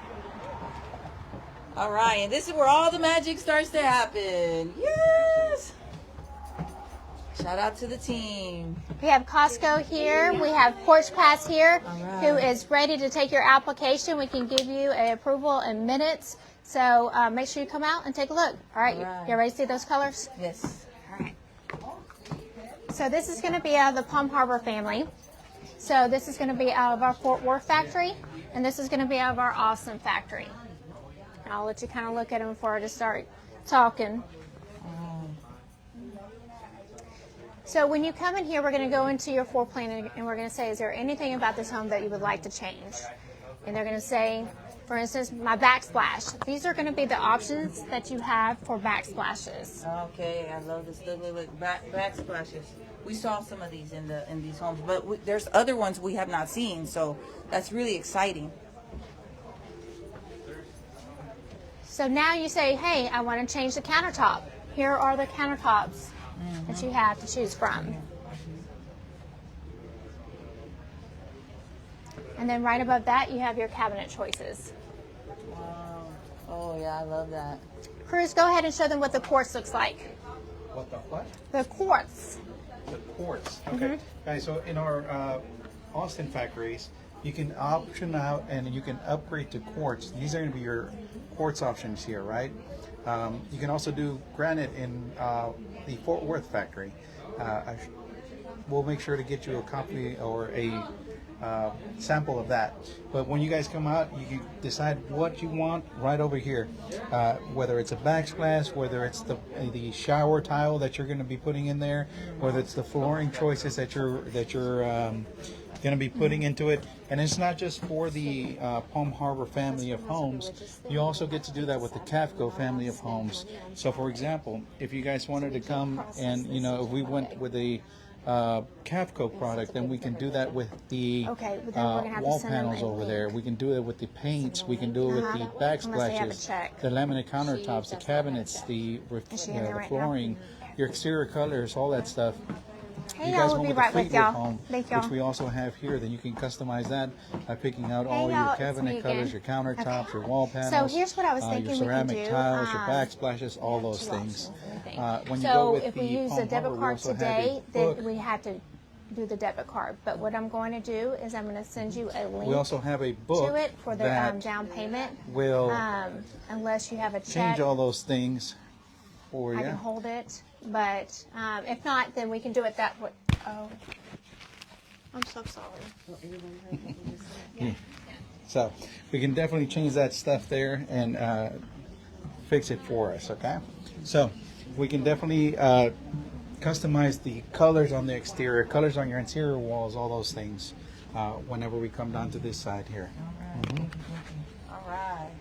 All right, and this is where all the magic starts to happen. Yes! Shout out to the team. We have Costco here. We have Porch Pass here, All right. who is ready to take your application. We can give you an approval in minutes. So make sure you come out and take a look. All right, All right. you ready to see those colors? Yes. All right. So this is going to be out of the Palm Harbor family. So this is going to be out of our Fort Worth factory, and this is going to be out of our Austin factory. And I'll let you kind of look at them before I just start talking. So when you come in here, we're going to go into your floor plan and we're going to say, is there anything about this home that you would like to change? And they're going to say, for instance, my backsplash. These are going to be the options that you have for backsplashes. Okay, I love this. Look, backsplashes. We saw some of these in these homes, but there's other ones we have not seen, so that's really exciting. So now you say, hey, I want to change the countertop. Here are the countertops that you have to choose from. And then right above that, you have your cabinet choices. Wow. Oh, yeah, I love that. Cruz, go ahead and show them what the quartz looks like. What the what? The quartz. The quartz. Okay. Guys, so in our Austin factories, you can option out and you can upgrade to quartz. These are going to be your quartz options here, right? You can also do granite in the Fort Worth factory. We'll make sure to get you a copy or a sample of that. But when you guys come out, you can decide what you want right over here. Whether it's a backsplash, whether it's the shower tile that you're going to be putting in there, whether it's the flooring choices that you're going to be putting into it. And it's not just for the Palm Harbor family of homes. You also get to do that with the Cavco family of homes. So for example, if you guys wanted to come and, you know, if we went with a Cavco product, then we can do that with the wall panels over there. We can do it with the paints. We can do it with the backsplashes, the laminate countertops, the cabinets, the flooring, your exterior colors, all that stuff. Hey, You guys y'all, we'll want be with right the with Fleetwood y'all. home, Thank y'all. which we also have here, then you can customize that by picking out all Hey, your y'all, it's cabinet me colors, again. your countertops, Okay. your wall panels. So here's what I was thinking your we can ceramic do. tiles, your backsplashes, all those two things. options, When you So go with if we the use Palm a debit Harbor, we card also have today, a book. then we have to do the debit card. But what I'm going to do is I'm going to send you a link We also have a book to it for the that down payment. will Unless you have a check, change all those things for I you. can hold it. But if not, then we can do it that way. Oh, I'm so sorry. So we can definitely change that stuff there and fix it for us, okay? So we can definitely customize the colors on the exterior, colors on your interior walls, all those things whenever we come down to this side here. All right.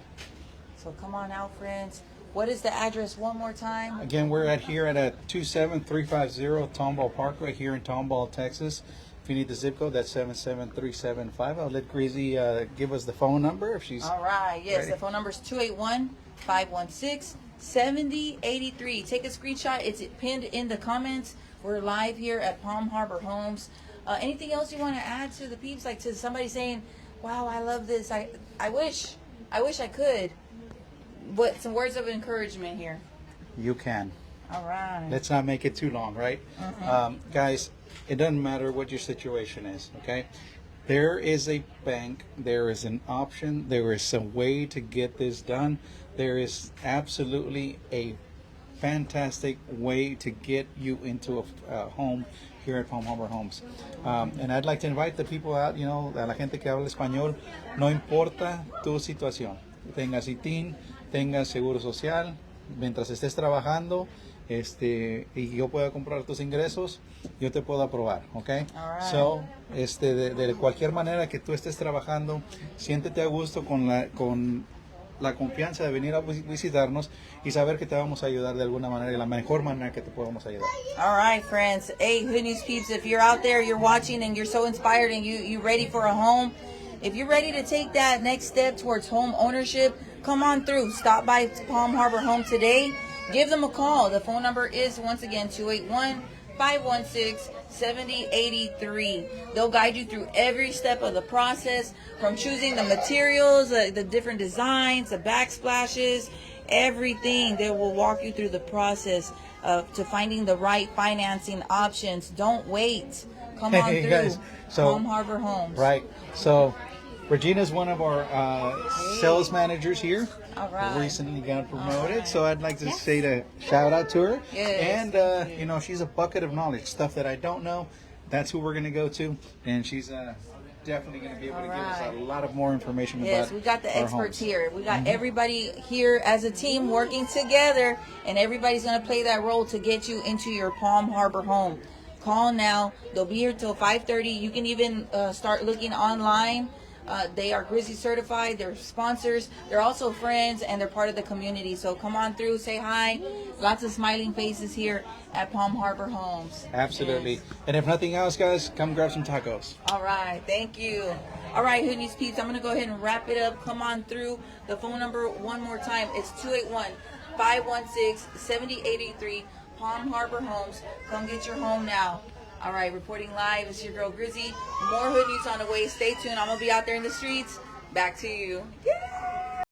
So come on out, friends. What is the address one more time? Again, we're here at 27350 Tomball Parkway here in Tomball, Texas. If you need the zip code, that's 77375. I'll let Grizzy give us the phone number if she's All right. Yes, ready. the phone number is 281-516-7083. Take a screenshot. It's pinned in the comments. We're live here at Palm Harbor Homes. Anything else you want to add to the peeps? Like to somebody saying, wow, I love this. I wish I could. But some words of encouragement here. You can. All right. Let's not make it too long, right? Guys, it doesn't matter what your situation is, okay? There is a bank, there is an option, there is a way to get this done. There is absolutely a fantastic way to get you into a home here at Palm Harbor Homes. And I'd like to invite the people out, you know, a la gente que habla español, no importa tu situación, tengas ITIN, tengas seguro social, mientras estés trabajando, y yo pueda comprar tus ingresos, yo te puedo aprobar, ¿ok? Alright. So, de cualquier manera que tú estés trabajando, siéntete a gusto con la confianza de venir a visitarnos y saber que te vamos a ayudar de alguna manera, de la mejor manera que te podamos ayudar. All right, friends. Hey, Hood News peeps, if you're out there, you're watching and you're so inspired and you ready for a home, if you're ready to take that next step towards home ownership, come on through. Stop by Palm Harbor Home today. Give them a call. The phone number is, once again, 281-516-7083. They'll guide you through every step of the process, from choosing the materials, the different designs, the backsplashes, everything. They will walk you through the process to finding the right financing options. Don't wait. Come on Hey, through. guys. So, Palm Harbor Homes. Right. So, Regina's one of our sales managers here. All right. Recently got promoted, right. so I'd like to say to shout out to her. Yes. And you know, she's a bucket of knowledge. Stuff that I don't know, that's who we're gonna go to, and she's definitely gonna be able to give us a lot of more information Yes, about. we got the our experts homes. here. We got everybody here as a team working together, and everybody's going to play that role to get you into your Palm Harbor home. Call now. They'll be here till 5:30. You can even start looking online. They are Grizzy certified. They're sponsors. They're also friends, and they're part of the community. So come on through, say hi. Lots of smiling faces here at Palm Harbor Homes. Absolutely. Yes. And if nothing else, guys, come grab some tacos. All right, thank you. All right, Hood News peeps, I'm going to go ahead and wrap it up. Come on through. The phone number one more time, it's 281-516-7083, Palm Harbor Homes. Come get your home now. All right, reporting live, it's your girl Grizzy. More Hood News on the way. Stay tuned. I'm going to be out there in the streets. Back to you.